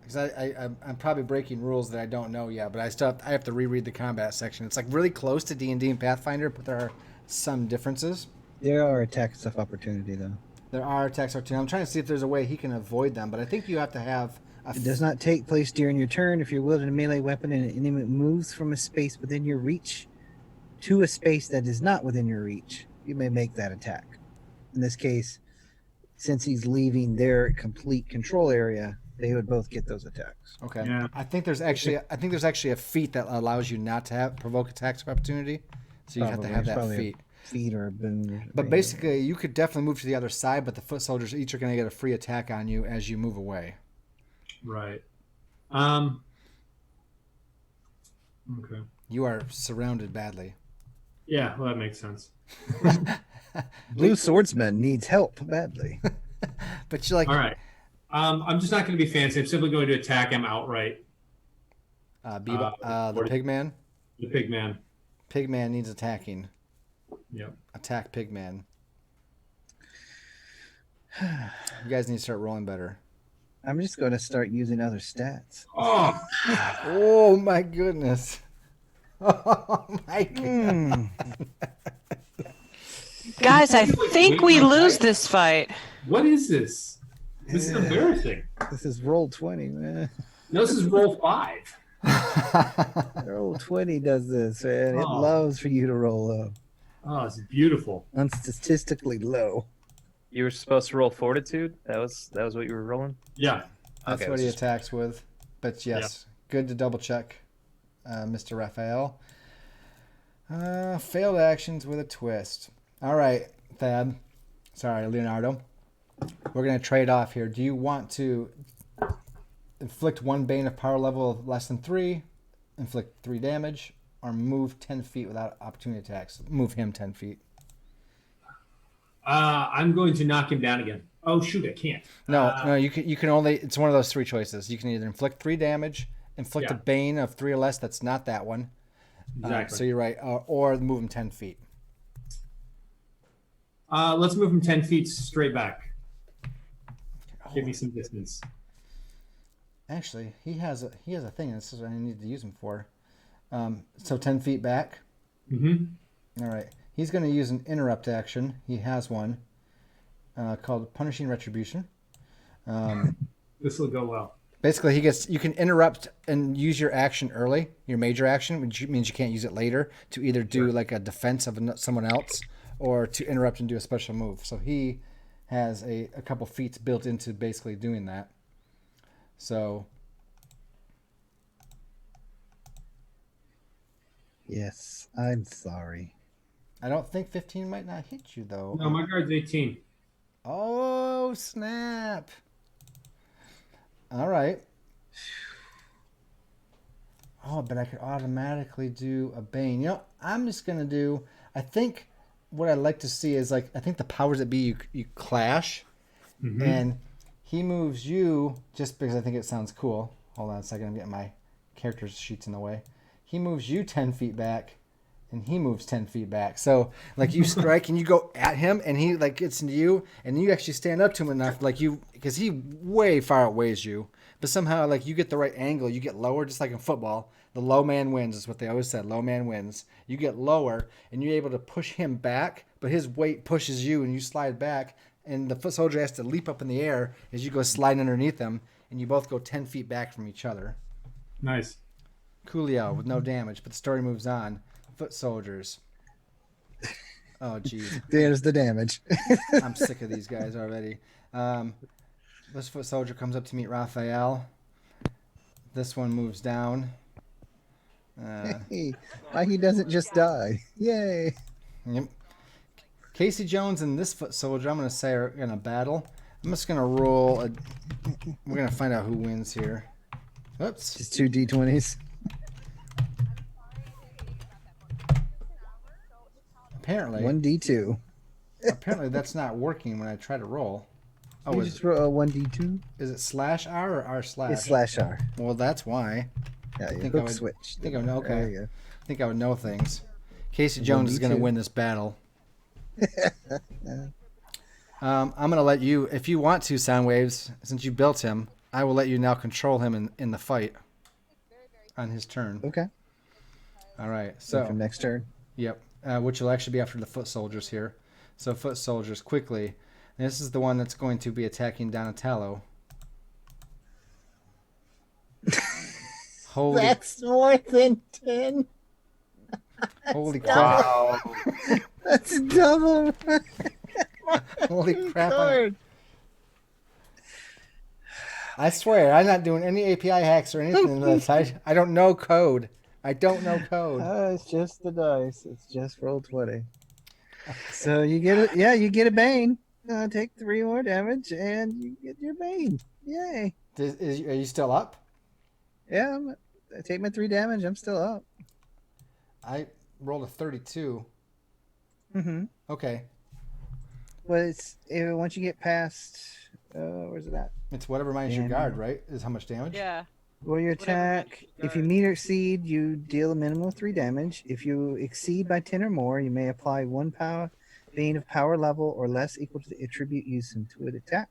Because I'm probably breaking rules that I don't know yet, but I have to reread the combat section. It's like really close to D&D and Pathfinder, but there are some differences. There are attacks of opportunity, though. There are attacks opportunity. I'm trying to see if there's a way he can avoid them, but I think you have to have It does not take place during your turn if you're wielding a melee weapon and an enemy moves from a space within your reach to a space that is not within your reach. You may make that attack. In this case, since he's leaving their complete control area, they would both get those attacks. Okay. Yeah. I think there's actually a feat that allows you not to provoke attacks of opportunity. So you have to have that feat. Feat or a boon. Or But basically, you could definitely move to the other side, but the foot soldiers each are going to get a free attack on you as you move away. right. Okay. You are surrounded badly. Yeah, well, that makes sense. Blue Swordsman needs help badly. But you're like, All right. I'm just not going to be fancy. I'm simply going to attack him outright. the Or- pigman. The pig man. Pigman needs attacking. Yep. Attack pigman. You guys need to start rolling better. I'm just going to start using other stats. Oh, Oh my goodness. Oh my goodness. Guys, I think we lose this fight. what is this? This is embarrassing. This is roll 20, man. No, this is roll 5. Roll 20 does this, man. It Oh. loves for you to roll low. Oh, it's beautiful. Unstatistically low. You were supposed to roll fortitude. That was what you were rolling. Yeah. That's Okay, what he just- attacks with. But yes, good to double check, Mr. Raphael. Failed actions with a twist. All right, Thad. Sorry, Leonardo. We're going to trade off here. Do you want to inflict 1 bane of power level of less than 3, inflict 3 damage, or move 10 feet without opportunity attacks? Move him 10 feet. I'm going to knock him down again. Oh, shoot, I can't. No, you can only. It's one of those 3 choices. You can either inflict 3 damage, inflict a Yeah. bane of 3 or less. That's not that one. Exactly. So you're right. Or move him 10 feet. Let's move him 10 feet straight back. Give me some distance. Actually, he has a thing. This is what I need to use him for. So 10 feet back. Mm-hmm. All right. He's going to use an interrupt action. He has one called Punishing Retribution. This will go well. Basically, you can interrupt and use your action early, your major action, which means you can't use it later to either do like a defense of someone else or to interrupt and do a special move. So he has a couple feats built into basically doing that. So Yes, I'm sorry. I don't think 15 might not hit you though. No, my guard's 18. Oh, snap. All right. Oh, but I could automatically do a Bane. You know, I'm just going to do, I think what I'd like to see is like, I think the powers that be, you clash. Mm-hmm. And he moves you, just because I think it sounds cool. Hold on a second, I'm getting my character sheets in the way. He moves you 10 feet back, and he moves 10 feet back. So, like, you strike and you go at him, and he, like, gets into you, and you actually stand up to him enough, like, because he way far outweighs you. But somehow, like, you get the right angle, you get lower, just like in football. The low man wins is what they always said. Low man wins. You get lower, and you're able to push him back, but his weight pushes you, and you slide back, and the foot soldier has to leap up in the air as you go sliding underneath him, and you both go 10 feet back from each other. Nice. Coolio with no damage, but the story moves on. Foot soldiers. Oh, geez. There's the damage. I'm sick of these guys already. This foot soldier comes up to meet Raphael. This one moves down. Hey, why he doesn't just die? Yay! Yep. Casey Jones and this foot soldier, I'm going to say, are going to battle. I'm just going to roll a... We're going to find out who wins here. Oops. Just 2 D20s. Apparently. 1 D2. Apparently that's not working when I try to roll. Oh, You is, just roll a 1 D2. is it slash R or R slash? It's slash R. Well, that's why. Yeah, I you think I hook would- switch. I think I would know. Okay. There you go. I think I would know things. Casey Jones is going to 1D2. win this battle. I'm going to let you, if you want to, Soundwaves, since you built him, I will let you now control him in the fight on his turn. Okay. All right. So So, from next turn. yep. Which will actually be after the foot soldiers here. So, foot soldiers, quickly. And this is the one that's going to be attacking Donatello. Holy, That's more than 10. holy crap. Wow. That's double. Holy crap. Lord. I swear, I'm not doing any API hacks or anything in this. I don't know code. I don't know code. It's just the dice. It's just roll 20. So you get it. Yeah, you get a Bane. Take 3 more damage, and you get your Bane. Yay! Are you still up? Yeah, I take my 3 damage. I'm still up. I rolled a 32. Mm-hmm. Okay. Well, it's once you get past. Where's it at? It's whatever minus your guard, right? Is how much damage? Yeah. Well, your Whatever match attack, your if you guard. meet or exceed, you deal a minimum of 3 damage. If you exceed by 10 or more, you may apply 1 power Bane of power level or less equal to the attribute used to an attack.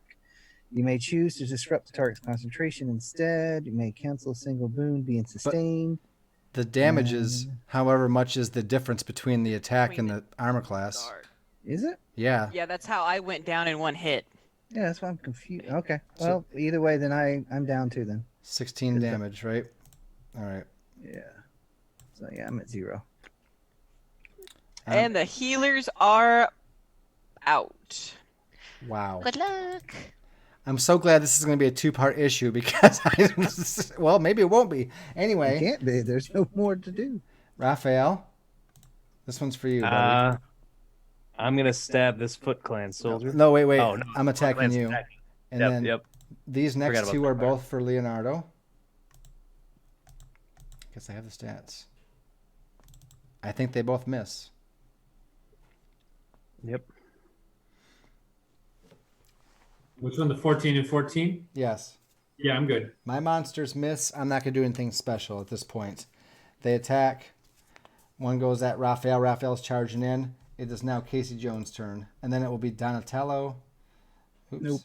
You may choose to disrupt the target's concentration instead. You may cancel a single boon being sustained. The damage is however much is the difference between the attack and the armor class. Guard. Is it? Yeah. Yeah, that's how I went down in one hit. Yeah, that's why I'm confused. Okay. So- Well, either way, then I'm down 2 then. 16 damage, right? All right. Yeah. So yeah, I'm at 0. And the healers are out. Wow. Good luck. I'm so glad this is going to be a 2-part issue because well, maybe it won't be. It Anyway, can't be. There's no more to do. Raphael, this one's for you, buddy. I'm gonna stab this Foot Clan soldier. No, wait. Oh, no, I'm attacking Clan's you. attacking. And Yep, then yep. these Forgot next about 2 that are part. both for Leonardo. Guess I have the stats. I think they both miss. Yep. Which one? The 14 and 14? Yes. Yeah, I'm good. My monsters miss. I'm not going to do anything special at this point. They attack. One goes at Raphael. Raphael's charging in. It is now Casey Jones' turn. And then it will be Donatello. Oops. Nope.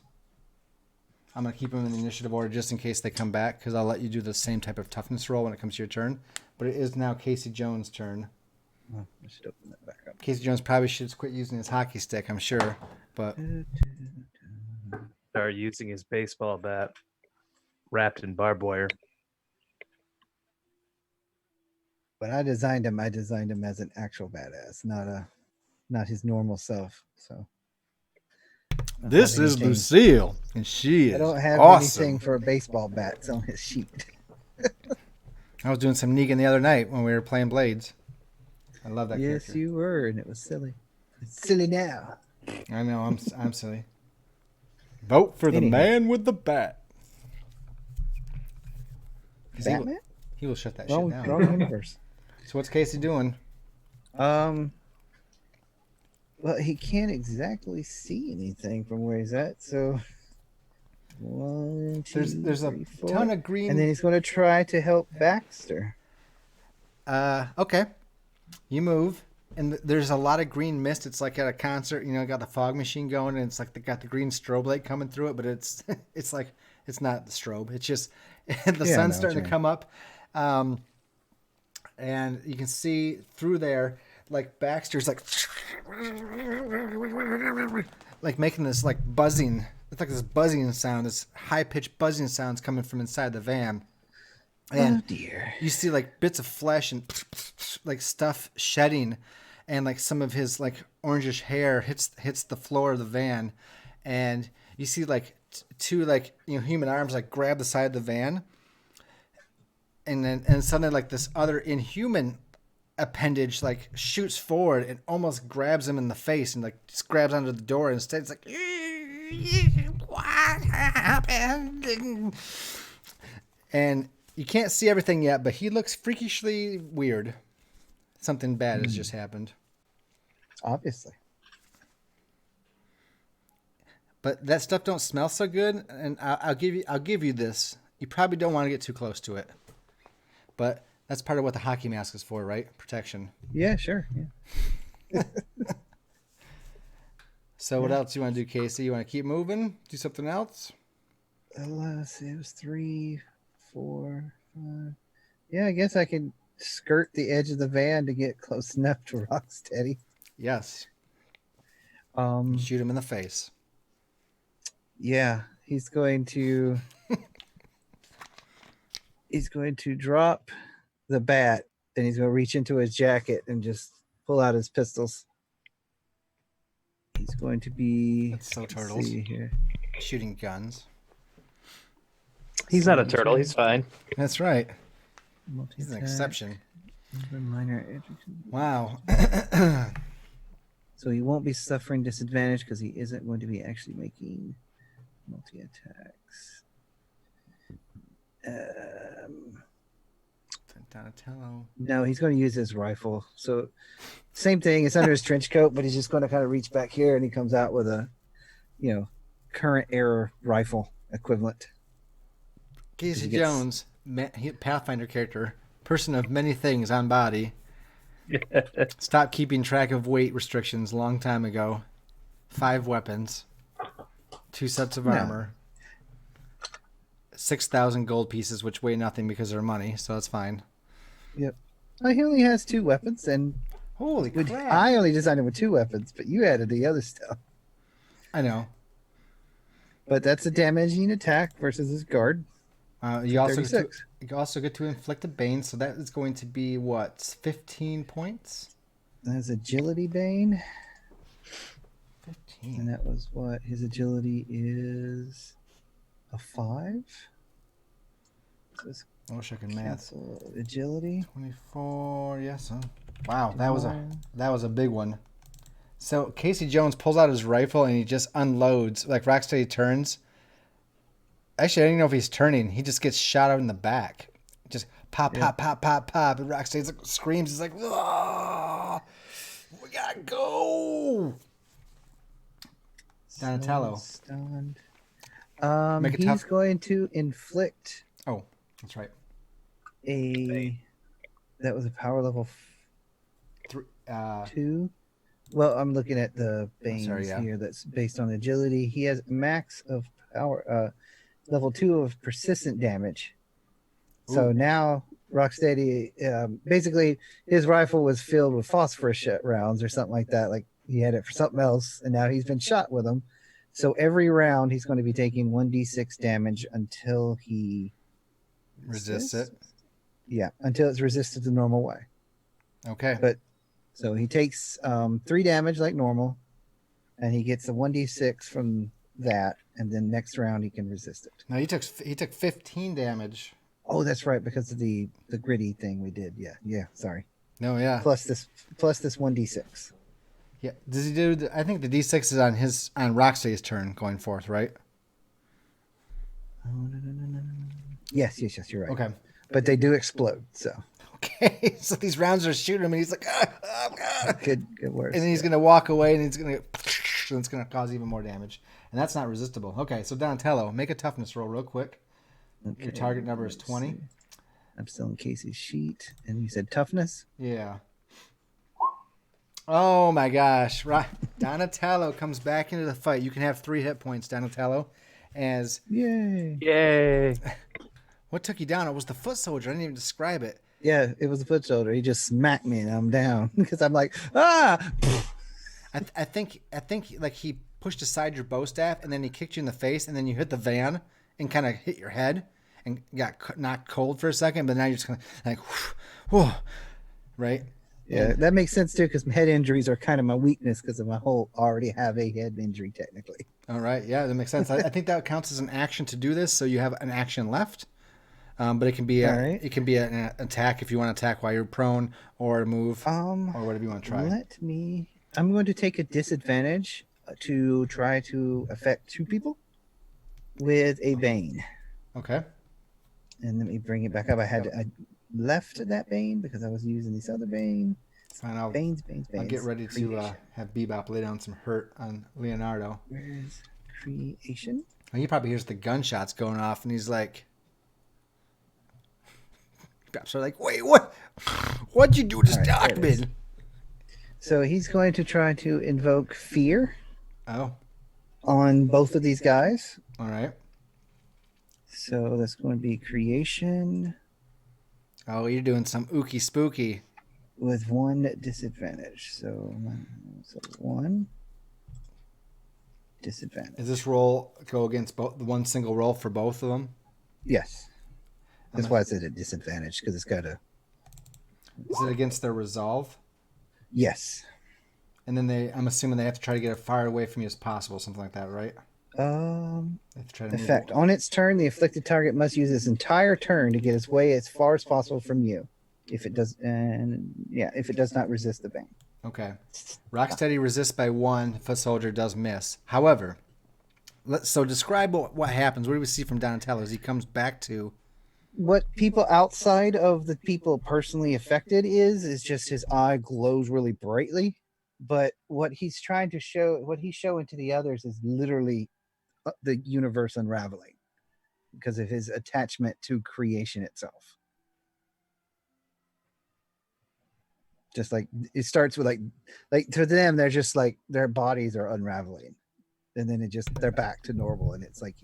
I'm going to keep them in the initiative order just in case they come back because I'll let you do the same type of toughness roll when it comes to your turn. But it is now Casey Jones' turn. Oh, I should open that back up. Casey Jones probably should quit using his hockey stick, I'm sure. But Start using his baseball bat wrapped in barbed wire. When I designed him as an actual badass, not his normal self. So I don't This have is anything- Lucille, and she I is don't have awesome. anything for baseball bats on his sheet. I was doing some Negan the other night when we were playing Blades. I love that Yes, character. you were, and it was silly. It's silly now. I know, I'm silly. Vote for the Anywho. man with the bat. 'Cause Batman? He will shut that Wrong, shit down. wrong universe. So what's Casey doing? Well, he can't exactly see anything from where he's at. So, one, two, There's a three, four. ton of green. And then he's going to try to help Baxter. Okay. You move, and there's a lot of green mist. It's like at a concert, you know, got the fog machine going, and it's like they got the green strobe light coming through it, but it's it's like it's not the strobe. It's just the Yeah, I sun's know starting what to you come up, and you can see through there, like Baxter's like making this like buzzing. It's like this buzzing sound, this high pitched buzzing sounds coming from inside the van. And Oh dear. you see like bits of flesh and like stuff shedding, and like some of his like orangish hair hits the floor of the van, and you see like two like, you know, human arms like grab the side of the van, and suddenly like this other inhuman appendage like shoots forward and almost grabs him in the face and like just grabs onto the door, and instead it's like, what happened? And you can't see everything yet, but he looks freakishly weird. Something bad has just happened. Obviously. But that stuff don't smell so good, and I'll give you this. You probably don't want to get too close to it, but that's part of what the hockey mask is for, right? Protection. Yeah, sure. Yeah. So what else do you want to do, Casey? You want to keep moving? Do something else? Let's see. It was 3, 4, 5. Yeah, I guess I could skirt the edge of the van to get close enough to Rocksteady. Yes. Um, Shoot him in the face. yeah, he's going to drop the bat, and he's going to reach into his jacket and just pull out his pistols. He's going to be. That's so let's Turtles. see here. Shooting guns. He's not a turtle. He's fine. That's right. He's an Multi-attack, exception. minor injury. Wow. So he won't be suffering disadvantage because he isn't going to be actually making multi-attacks. Donatello. No, he's going to use his rifle. So same thing. It's under his trench coat, but he's just going to kind of reach back here, and he comes out with a, current era rifle equivalent. Casey He gets- Jones, Pathfinder character, person of many things on body. Stopped keeping track of weight restrictions a long time ago. 5 weapons, 2 sets of No. armor, 6,000 gold pieces, which weigh nothing because they're money, so that's fine. Oh, he only has 2 weapons, and Holy crap! I only designed him with 2 weapons, but you added the other stuff. I know. But that's a damaging attack versus his guard. You also get to, 36. you also get to inflict a bane, so that is going to be what, 15 points? That's agility bane. 15. And that was what his agility is a 5. So it's I wish I could math. cancel agility. 24. Yes. Wow, that was a big one. So Casey Jones pulls out his rifle and he just unloads. Like Rocksteady turns. Actually, I don't even know if he's turning. He just gets shot out in the back. Just pop, pop, pop, pop, pop. And Rocksteady like, screams. He's like, "Ah, we gotta go!" Donatello. Stunned. Make it He's tough. going to inflict Oh, that's right. that was a power level 2. Well, I'm looking at the banes sorry, yeah. here. That's based on agility. He has max of power, level 2 of persistent damage. So Ooh. now Rocksteady, basically, his rifle was filled with phosphorus rounds or something like that. Like he had it for something else, and now he's been shot with them. So every round, he's going to be taking 1d6 damage until he Resists it. Yeah, until it's resisted the normal way. Okay. But so he takes 3 damage like normal, and he gets a 1d6 from that, and then next round he can resist it. No, he took 15 damage. Oh, that's right, because of the gritty thing we did. Yeah. Sorry. No, yeah. Plus this 1d6. Yeah. Does he do? I think the D6 is on Rocksteady's turn going forth, right? Oh, no. Yes, you're right. Okay. But they do explode, so. Okay. So these rounds are shooting him, and he's like, ah. Good words. And then he's gonna walk away, and it's gonna cause even more damage, and that's not resistible. Okay, so Donatello, make a toughness roll real quick. Okay, Your target number is 20. see. I'm still in Casey's sheet, and you said toughness. Yeah. Oh my gosh! Donatello comes back into the fight. You can have 3 hit points, Donatello. As Yay! what took you down? It was the foot soldier. I didn't even describe it. Yeah, it was a foot soldier. He just smacked me, and I'm down because I'm like, ah. I think like he pushed aside your bow staff, and then he kicked you in the face, and then you hit the van and kind of hit your head and got knocked cold for a second. But now you're just kind of like, whoa, right? Yeah, that makes sense too, because head injuries are kind of my weakness because of my whole already have a head injury technically. All right, yeah, that makes sense. I think that counts as an action to do this, so you have an action left. But it can be it can be an attack if you want to attack while you're prone, or a move, or whatever you want to try. I'm going to take a disadvantage to try to affect 2 people with a Bane. Okay. And let me bring it back up. I left that Bane because I was using this other Bane. Fine, I'll Banes. I'll get ready to have Bebop lay down some hurt on Leonardo. Where's creation? And he probably hears the gunshots going off, and he's like, Bebop's like, wait, what? What'd you do to Stockman? So he's going to try to invoke fear. Oh. On both of these guys. All right. So that's going to be creation. Oh, you're doing some ooky spooky. With 1 disadvantage. So 1 disadvantage. Does this roll go against both, the one single roll for both of them? Yes. That's why I said a disadvantage, because it's got a... Is it against their resolve? Yes. And then I'm assuming they have to try to get as far away from you as possible, something like that, right? Effect. On its turn, the afflicted target must use its entire turn to get its way as far as possible from you. If it does not resist the bane. Okay. Rocksteady resists by 1. Foot soldier does miss. However, so describe what happens. What do we see from Donatello as he comes back to? What people outside of the people personally affected is just his eye glows really brightly. But what he's trying to show, what he's showing to the others is literally the universe unraveling because of his attachment to creation itself. Just like it starts with like to them, they're just like their bodies are unraveling, and then they're back to normal, and it's like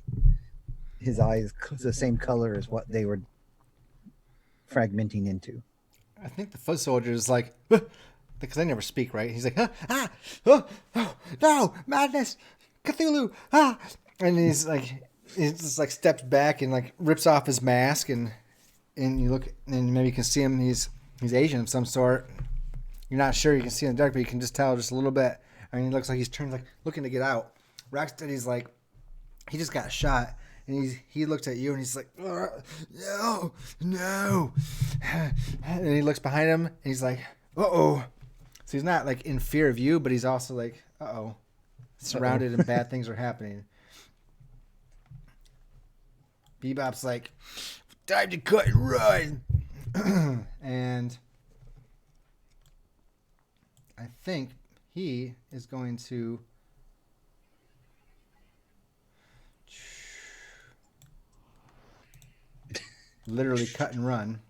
his eyes the same color as what they were fragmenting into. I think the foot soldier is like, because they never speak, right? He's like, no, madness, Cthulhu, and he's just like steps back and like rips off his mask, and you look, and maybe you can see him. He's Asian of some sort. You're not sure. You can see in the dark, but you can just tell just a little bit. I mean, he looks like he's turned, like looking to get out. Rocksteady's like, he just got shot, and he looks at you, and he's like, no, and he looks behind him, and he's like, uh-oh. So he's not like in fear of you, but he's also like, uh-oh, surrounded and bad things are happening. Bebop's like, time to cut and run. And I think he is going to literally cut and run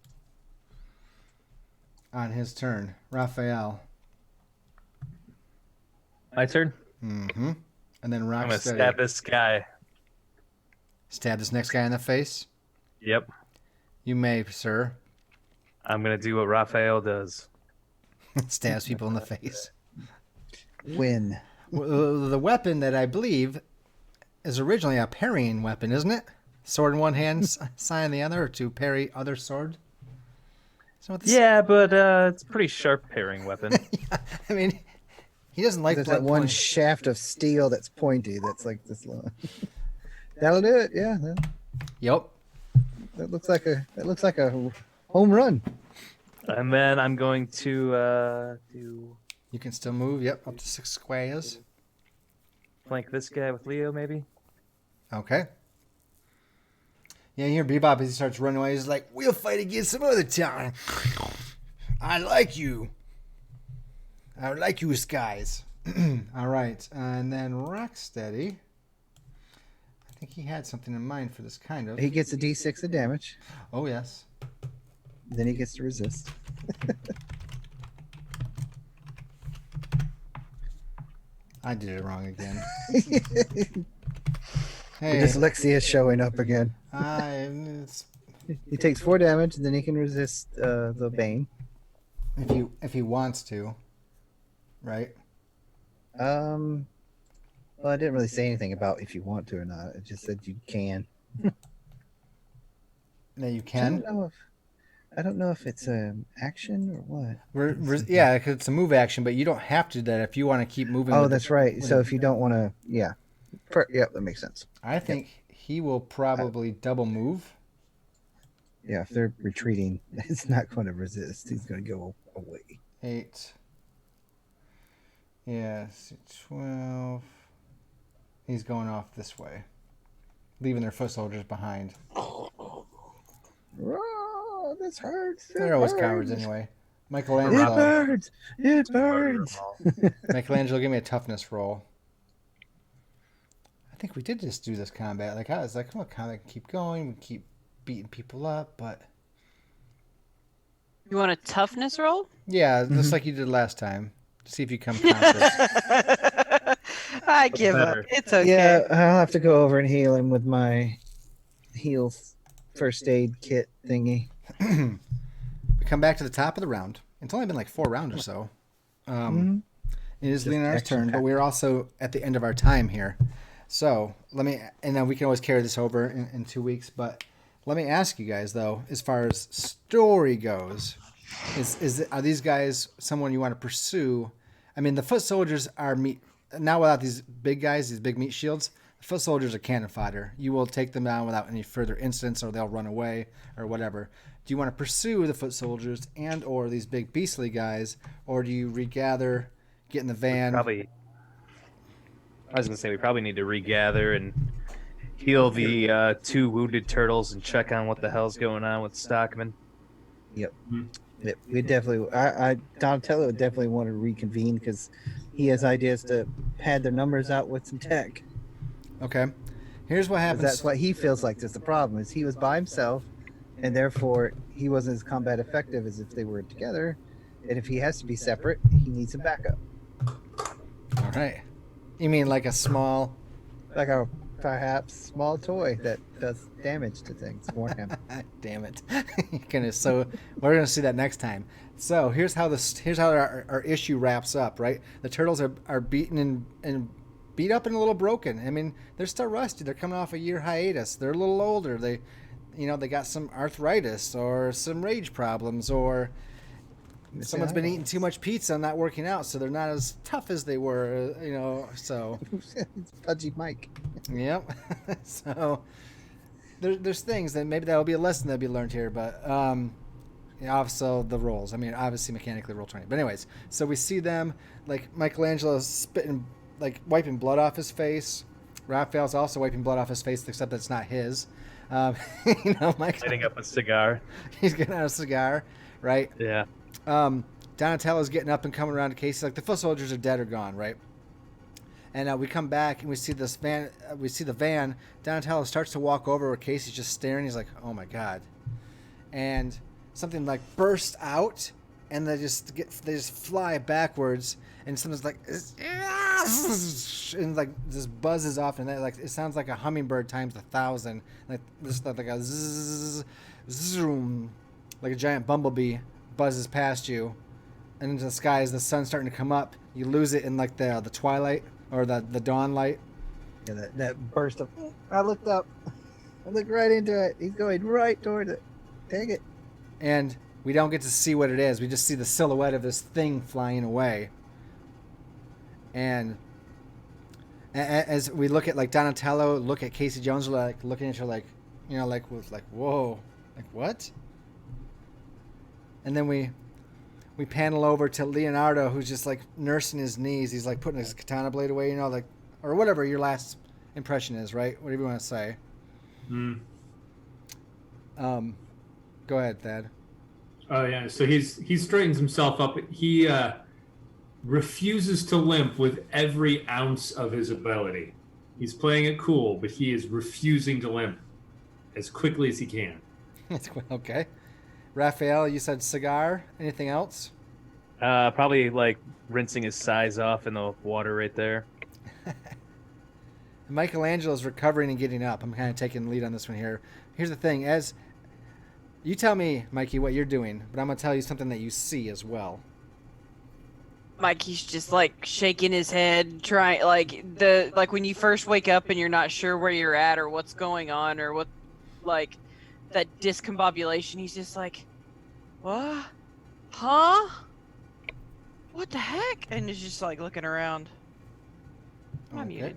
on his turn. Raphael. My turn? Mm-hmm. And then I'm going to Rocksteady. stab this guy. Stab this next guy in the face? Yep. You may, sir. I'm going to do what Raphael does. Stabs people in the face. When? Well, the weapon that I believe is originally a parrying weapon, isn't it? Sword in one hand, sign in the other, or to parry other sword? Yeah, but it's a pretty sharp parrying weapon. Yeah, I mean, He doesn't like There's blood that one point. shaft of steel that's pointy. That's like this long. That'll do it. Yeah, Yep. that looks like a home run. And then I'm going to do You can still move. Yep, up to 6 squares. flank this guy with Leo, maybe. Okay. Yeah, you hear Bebop as he starts running away. He's like, "We'll fight again some other time. I like you. I like you guys." All right, and then Rocksteady. I think he had something in mind for this kind of. He gets a D6 of damage. Oh yes. Then he gets to resist. I did it wrong again. The Hey, dyslexia is showing up again. it's, He takes 4 damage, and then he can resist the bane. if he wants to, right? Well, I didn't really say anything about if you want to or not. It just said you can. That you can. I don't know if it's an action or what. Yeah, because it's a move action, but you don't have to do that if you want to keep moving. Oh, with that's the- right. with So the- if you don't want to, yeah, that makes sense. I think he will probably double move. Yeah, if they're retreating, it's not going to resist. He's going to go away. 8. Yeah, 12. He's going off this way, leaving their foot soldiers behind. Oh, this hurts. They're always cowards anyway. It Michelangelo. burns. It burns. Michelangelo, give me a toughness roll. I think we did just do this combat. Like, I was like, come on, combat can keep going. We keep beating people up, but You want a toughness roll? yeah, just like you did last time. See if you come conscious. I give up. better? It's okay. Yeah, I'll have to go over and heal him with my heals first aid kit thingy. We come back to the top of the round. It's only been like 4 rounds or so. It is Just Leonard's turn, but action-packed. we're also at the end of our time here. So and then we can always carry this over in 2 weeks. But let me ask you guys though, as far as story goes, are these guys someone you want to pursue? I mean, the foot soldiers are now without these big guys, these big meat shields. The foot soldiers are cannon fodder. You will take them down without any further incidents, or they'll run away, or whatever. Do you want to pursue the foot soldiers or these big beastly guys, or do you regather, get in the van? Probably. I was gonna say we probably need to regather and heal the 2 wounded turtles and check on what the hell's going on with Stockman. Yep. We definitely. Donatello would definitely want to reconvene because he has ideas to pad their numbers out with some tech. Okay. Here's what 'Cause happens. that's what he feels like is the problem is he was by himself, and therefore he wasn't as combat effective as if they were together. And if he has to be separate, he needs some backup, All right. You mean like a small? like a perhaps small toy that does damage to things for him. Damn it! So we're gonna see that next time. So here's how our issue wraps up. Right, the turtles are beaten and beat up and a little broken. I mean, they're still rusty. They're coming off a year hiatus. They're a little older. They got some arthritis or some rage problems, or someone's been eating too much pizza and not working out, so they're not as tough as they were. So. It's Pudgy Mike. Yep. So there's things that maybe that'll be a lesson that'll be learned here, but also the rolls. I mean, obviously mechanically roll 20. But anyways, so we see them like Michelangelo spitting, like wiping blood off his face. Raphael's also wiping blood off his face, except that's not his. Mike Lighting up a cigar. he's getting out a cigar, right? Yeah. Donatello's getting up and coming around to Casey. Like the foot soldiers are dead or gone, right? And we come back and we see this van. We see the van. Donatello starts to walk over where Casey's just staring. He's like, "Oh my god!" And something like bursts out, and they just fly backwards. And something's like, and like just buzzes off, and it sounds like a hummingbird times 1,000. Like this, like a zzz, zoom, like a giant bumblebee buzzes past you, and into the sky as the sun's starting to come up. You lose it in like the twilight. Or the dawn light. Yeah, that burst of. I looked up. I looked right into it. He's going right towards it. Dang it. And we don't get to see what it is. We just see the silhouette of this thing flying away. And as we look at like Donatello, look at Casey Jones, we're like looking at her like, you know, like with like, whoa, like what? And then we panel over to Leonardo, who's just like nursing his knees. He's like putting his katana blade away, you know, like, or whatever your last impression is, right? Whatever you want to say. Go ahead, Thad. Oh yeah, so he straightens himself up. He refuses to limp with every ounce of his ability. He's playing it cool, but he is refusing to limp as quickly as he can. Okay. Raphael, you said cigar. Anything else? Probably like rinsing his size off in the water right there. Michelangelo's recovering and getting up. I'm kind of taking the lead on this one here. Here's the thing. As you tell me, Mikey, what you're doing, but I'm going to tell you something that you see as well. Mikey's just like shaking his head, trying like when you first wake up and you're not sure where you're at or what's going on or what, like that discombobulation. He's just like, what? Huh? What the heck? And he's just like looking around. I'm Okay. muted.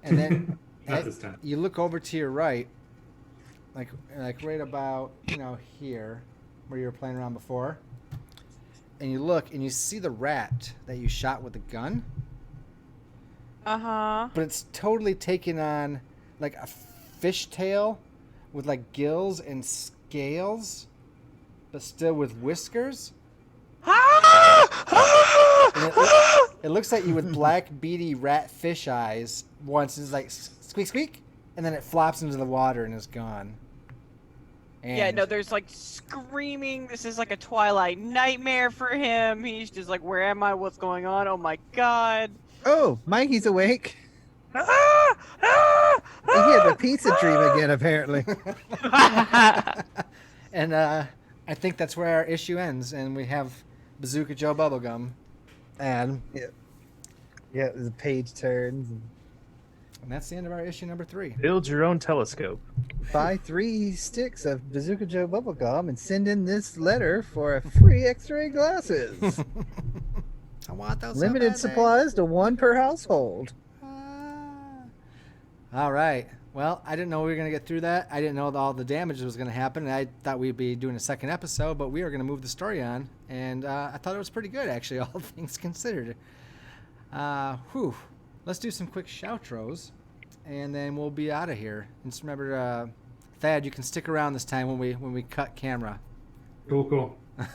And then Not this time. you look over to your right, like right about, you know, here where you were playing around before. And you look and you see the rat that you shot with the gun. Uh-huh. But it's totally taken on like a fishtail with like gills and scales, but still with whiskers. And it looks like you with black beady rat fish eyes. Once it's like squeak squeak, and then it flops into the water and is gone. And Yeah, no, there's like screaming. This is like a Twilight nightmare for him. He's just like, where am I? What's going on? Oh my god. Oh, Mikey's awake. Ah! Ah! He had the pizza dream again, apparently. And I think that's where our issue ends, and we have Bazooka Joe Bubblegum. And Yeah, the page turns. And that's the end of our issue number 3. Build your own telescope. Buy 3 sticks of Bazooka Joe bubblegum and send in this letter for a free X-ray glasses. I want those. so Limited bad, supplies to 1 per household. All right. Well, I didn't know we were going to get through that. I didn't know that all the damage was going to happen. I thought we'd be doing a second episode, but we are going to move the story on. And I thought it was pretty good, actually, all things considered. Let's do some quick shoutros, and then we'll be out of here. And just remember, Thad, you can stick around this time when we cut camera. Cool. I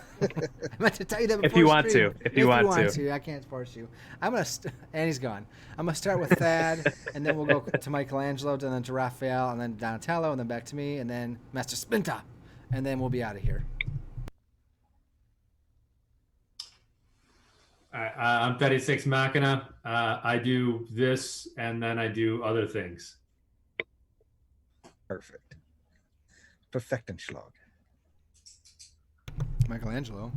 meant to tell you that If before you want stream. to. If you want to. I can't force you. I'm gonna and he's gone. I'm gonna start with Thad, and then we'll go to Michelangelo, and then to Raphael, and then Donatello, and then back to me, and then Master Splinter, and then we'll be out of here. I'm 36 Machina. I do this, and then I do other things. Perfect. Perfectenschlag. Michelangelo.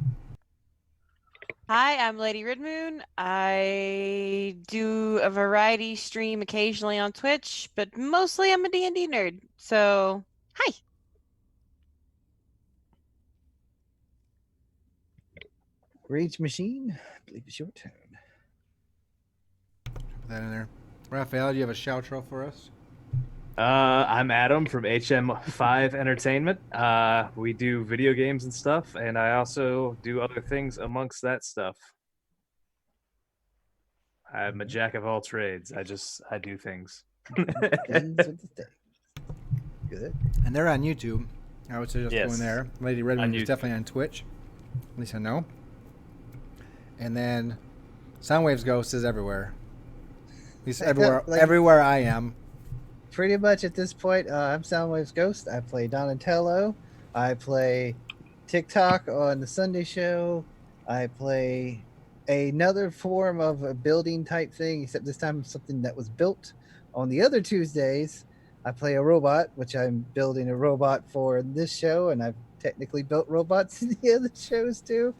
Hi, I'm LadyRedMoon. I do a variety stream occasionally on Twitch, but mostly I'm a D&D nerd. So, hi. Rage Machine, I believe it's your turn. Put that in there. Raphael, do you have a shoutro for us? I'm Adam from HM5 Entertainment. We do video games and stuff, and I also do other things amongst that stuff. I'm a jack of all trades. I do things. Ends with the thing. Good. And they're on YouTube. I would suggest Yes. going there. LadyRedMoon On is YouTube. definitely on Twitch. At least I know. And then Soundwavesghost is everywhere. At least everywhere I am. Pretty much at this point, I'm Soundwavesghost. I play Donatello. I play TikTok on the Sunday show. I play another form of a building type thing, except this time something that was built. On the other Tuesdays, I play a robot, which I'm building a robot for this show, and I've technically built robots in the other shows too.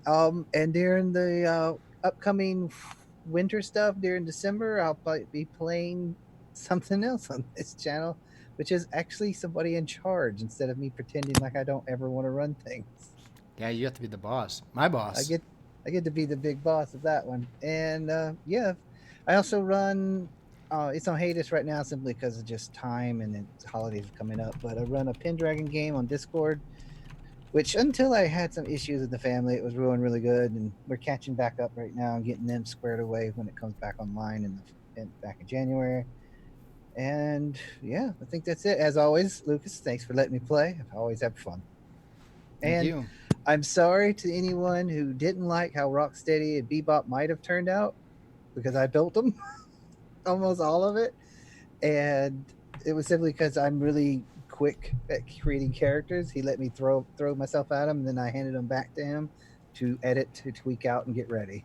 And during the upcoming winter stuff during December, I'll probably be playing something else on this channel, which is actually somebody in charge instead of me pretending like I don't ever want to run things. Yeah, you have to be the boss. My boss. I get to be the big boss of that one. And yeah, I also run. It's on hiatus right now simply because of just time and then holidays are coming up. But I run a Pendragon game on Discord, which until I had some issues with the family, it was rolling really good, and we're catching back up right now and getting them squared away when it comes back online back in January. And yeah, I think that's it. As always, Lucas, thanks for letting me play. I always have fun. Thank And you. I'm sorry to anyone who didn't like how Rocksteady and Bebop might have turned out because I built them, almost all of it. And it was simply because I'm really quick at creating characters. He let me throw myself at him, and then I handed them back to him to edit, to tweak out, and get ready.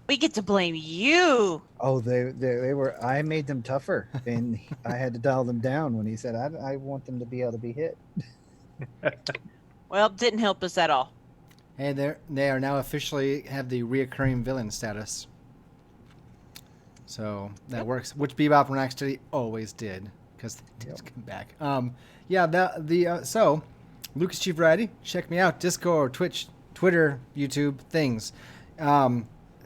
We get to blame you. Oh, they were. I made them tougher, and I had to dial them down when he said, "I want them to be able to be hit." Well, didn't help us at all. Hey, they are now officially have the reoccurring villain status. So that works, which Bebop and Rocksteady always did, because they did come back. So Lucasgvariety, check me out, Discord, Twitch, Twitter, YouTube, things.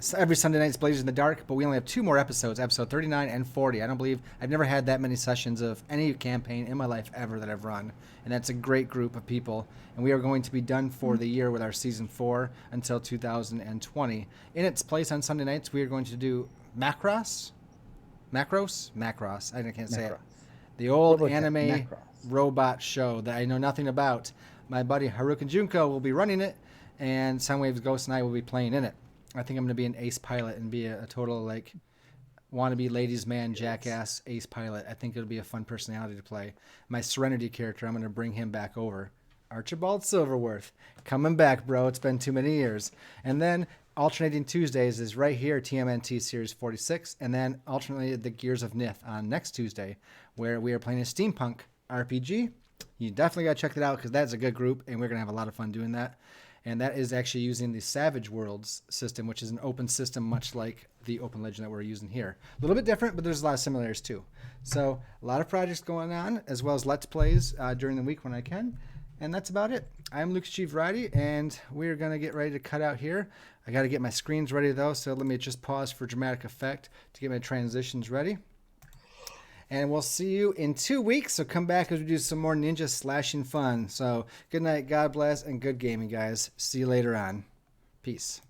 So every Sunday night it's Blazers in the Dark, but we only have 2 more episodes, episode 39 and 40. I've never had that many sessions of any campaign in my life ever that I've run, and that's a great group of people. And we are going to be done for the year with our season 4 until 2020. In its place on Sunday nights, we are going to do Macross. I can't say it. The old Robotech, anime Macross. robot show that I know nothing about. My buddy Haruka Junko will be running it, and Soundwavesghost and I will be playing in it. I think I'm going to be an ace pilot and be a total, like, wannabe ladies man, jackass ace pilot. I think it'll be a fun personality to play. My Serenity character, I'm going to bring him back over. Archibald Silverworth. Coming back, bro. It's been too many years. And then alternating Tuesdays is right here, TMNT Series 46. And then alternately the Gears of Nith on next Tuesday, where we are playing a steampunk RPG. You definitely got to check that out because that's a good group, and we're going to have a lot of fun doing that. And that is actually using the Savage Worlds system, which is an open system, much like the Open Legend that we're using here. A little bit different, but there's a lot of similarities too. So a lot of projects going on, as well as Let's Plays during the week when I can. And that's about it. I'm Lucasgvariety, and we're going to get ready to cut out here. I got to get my screens ready, though, so let me just pause for dramatic effect to get my transitions ready. And we'll see you in 2 weeks. So come back as we do some more ninja slashing fun. So good night, God bless, and good gaming, guys. See you later on. Peace.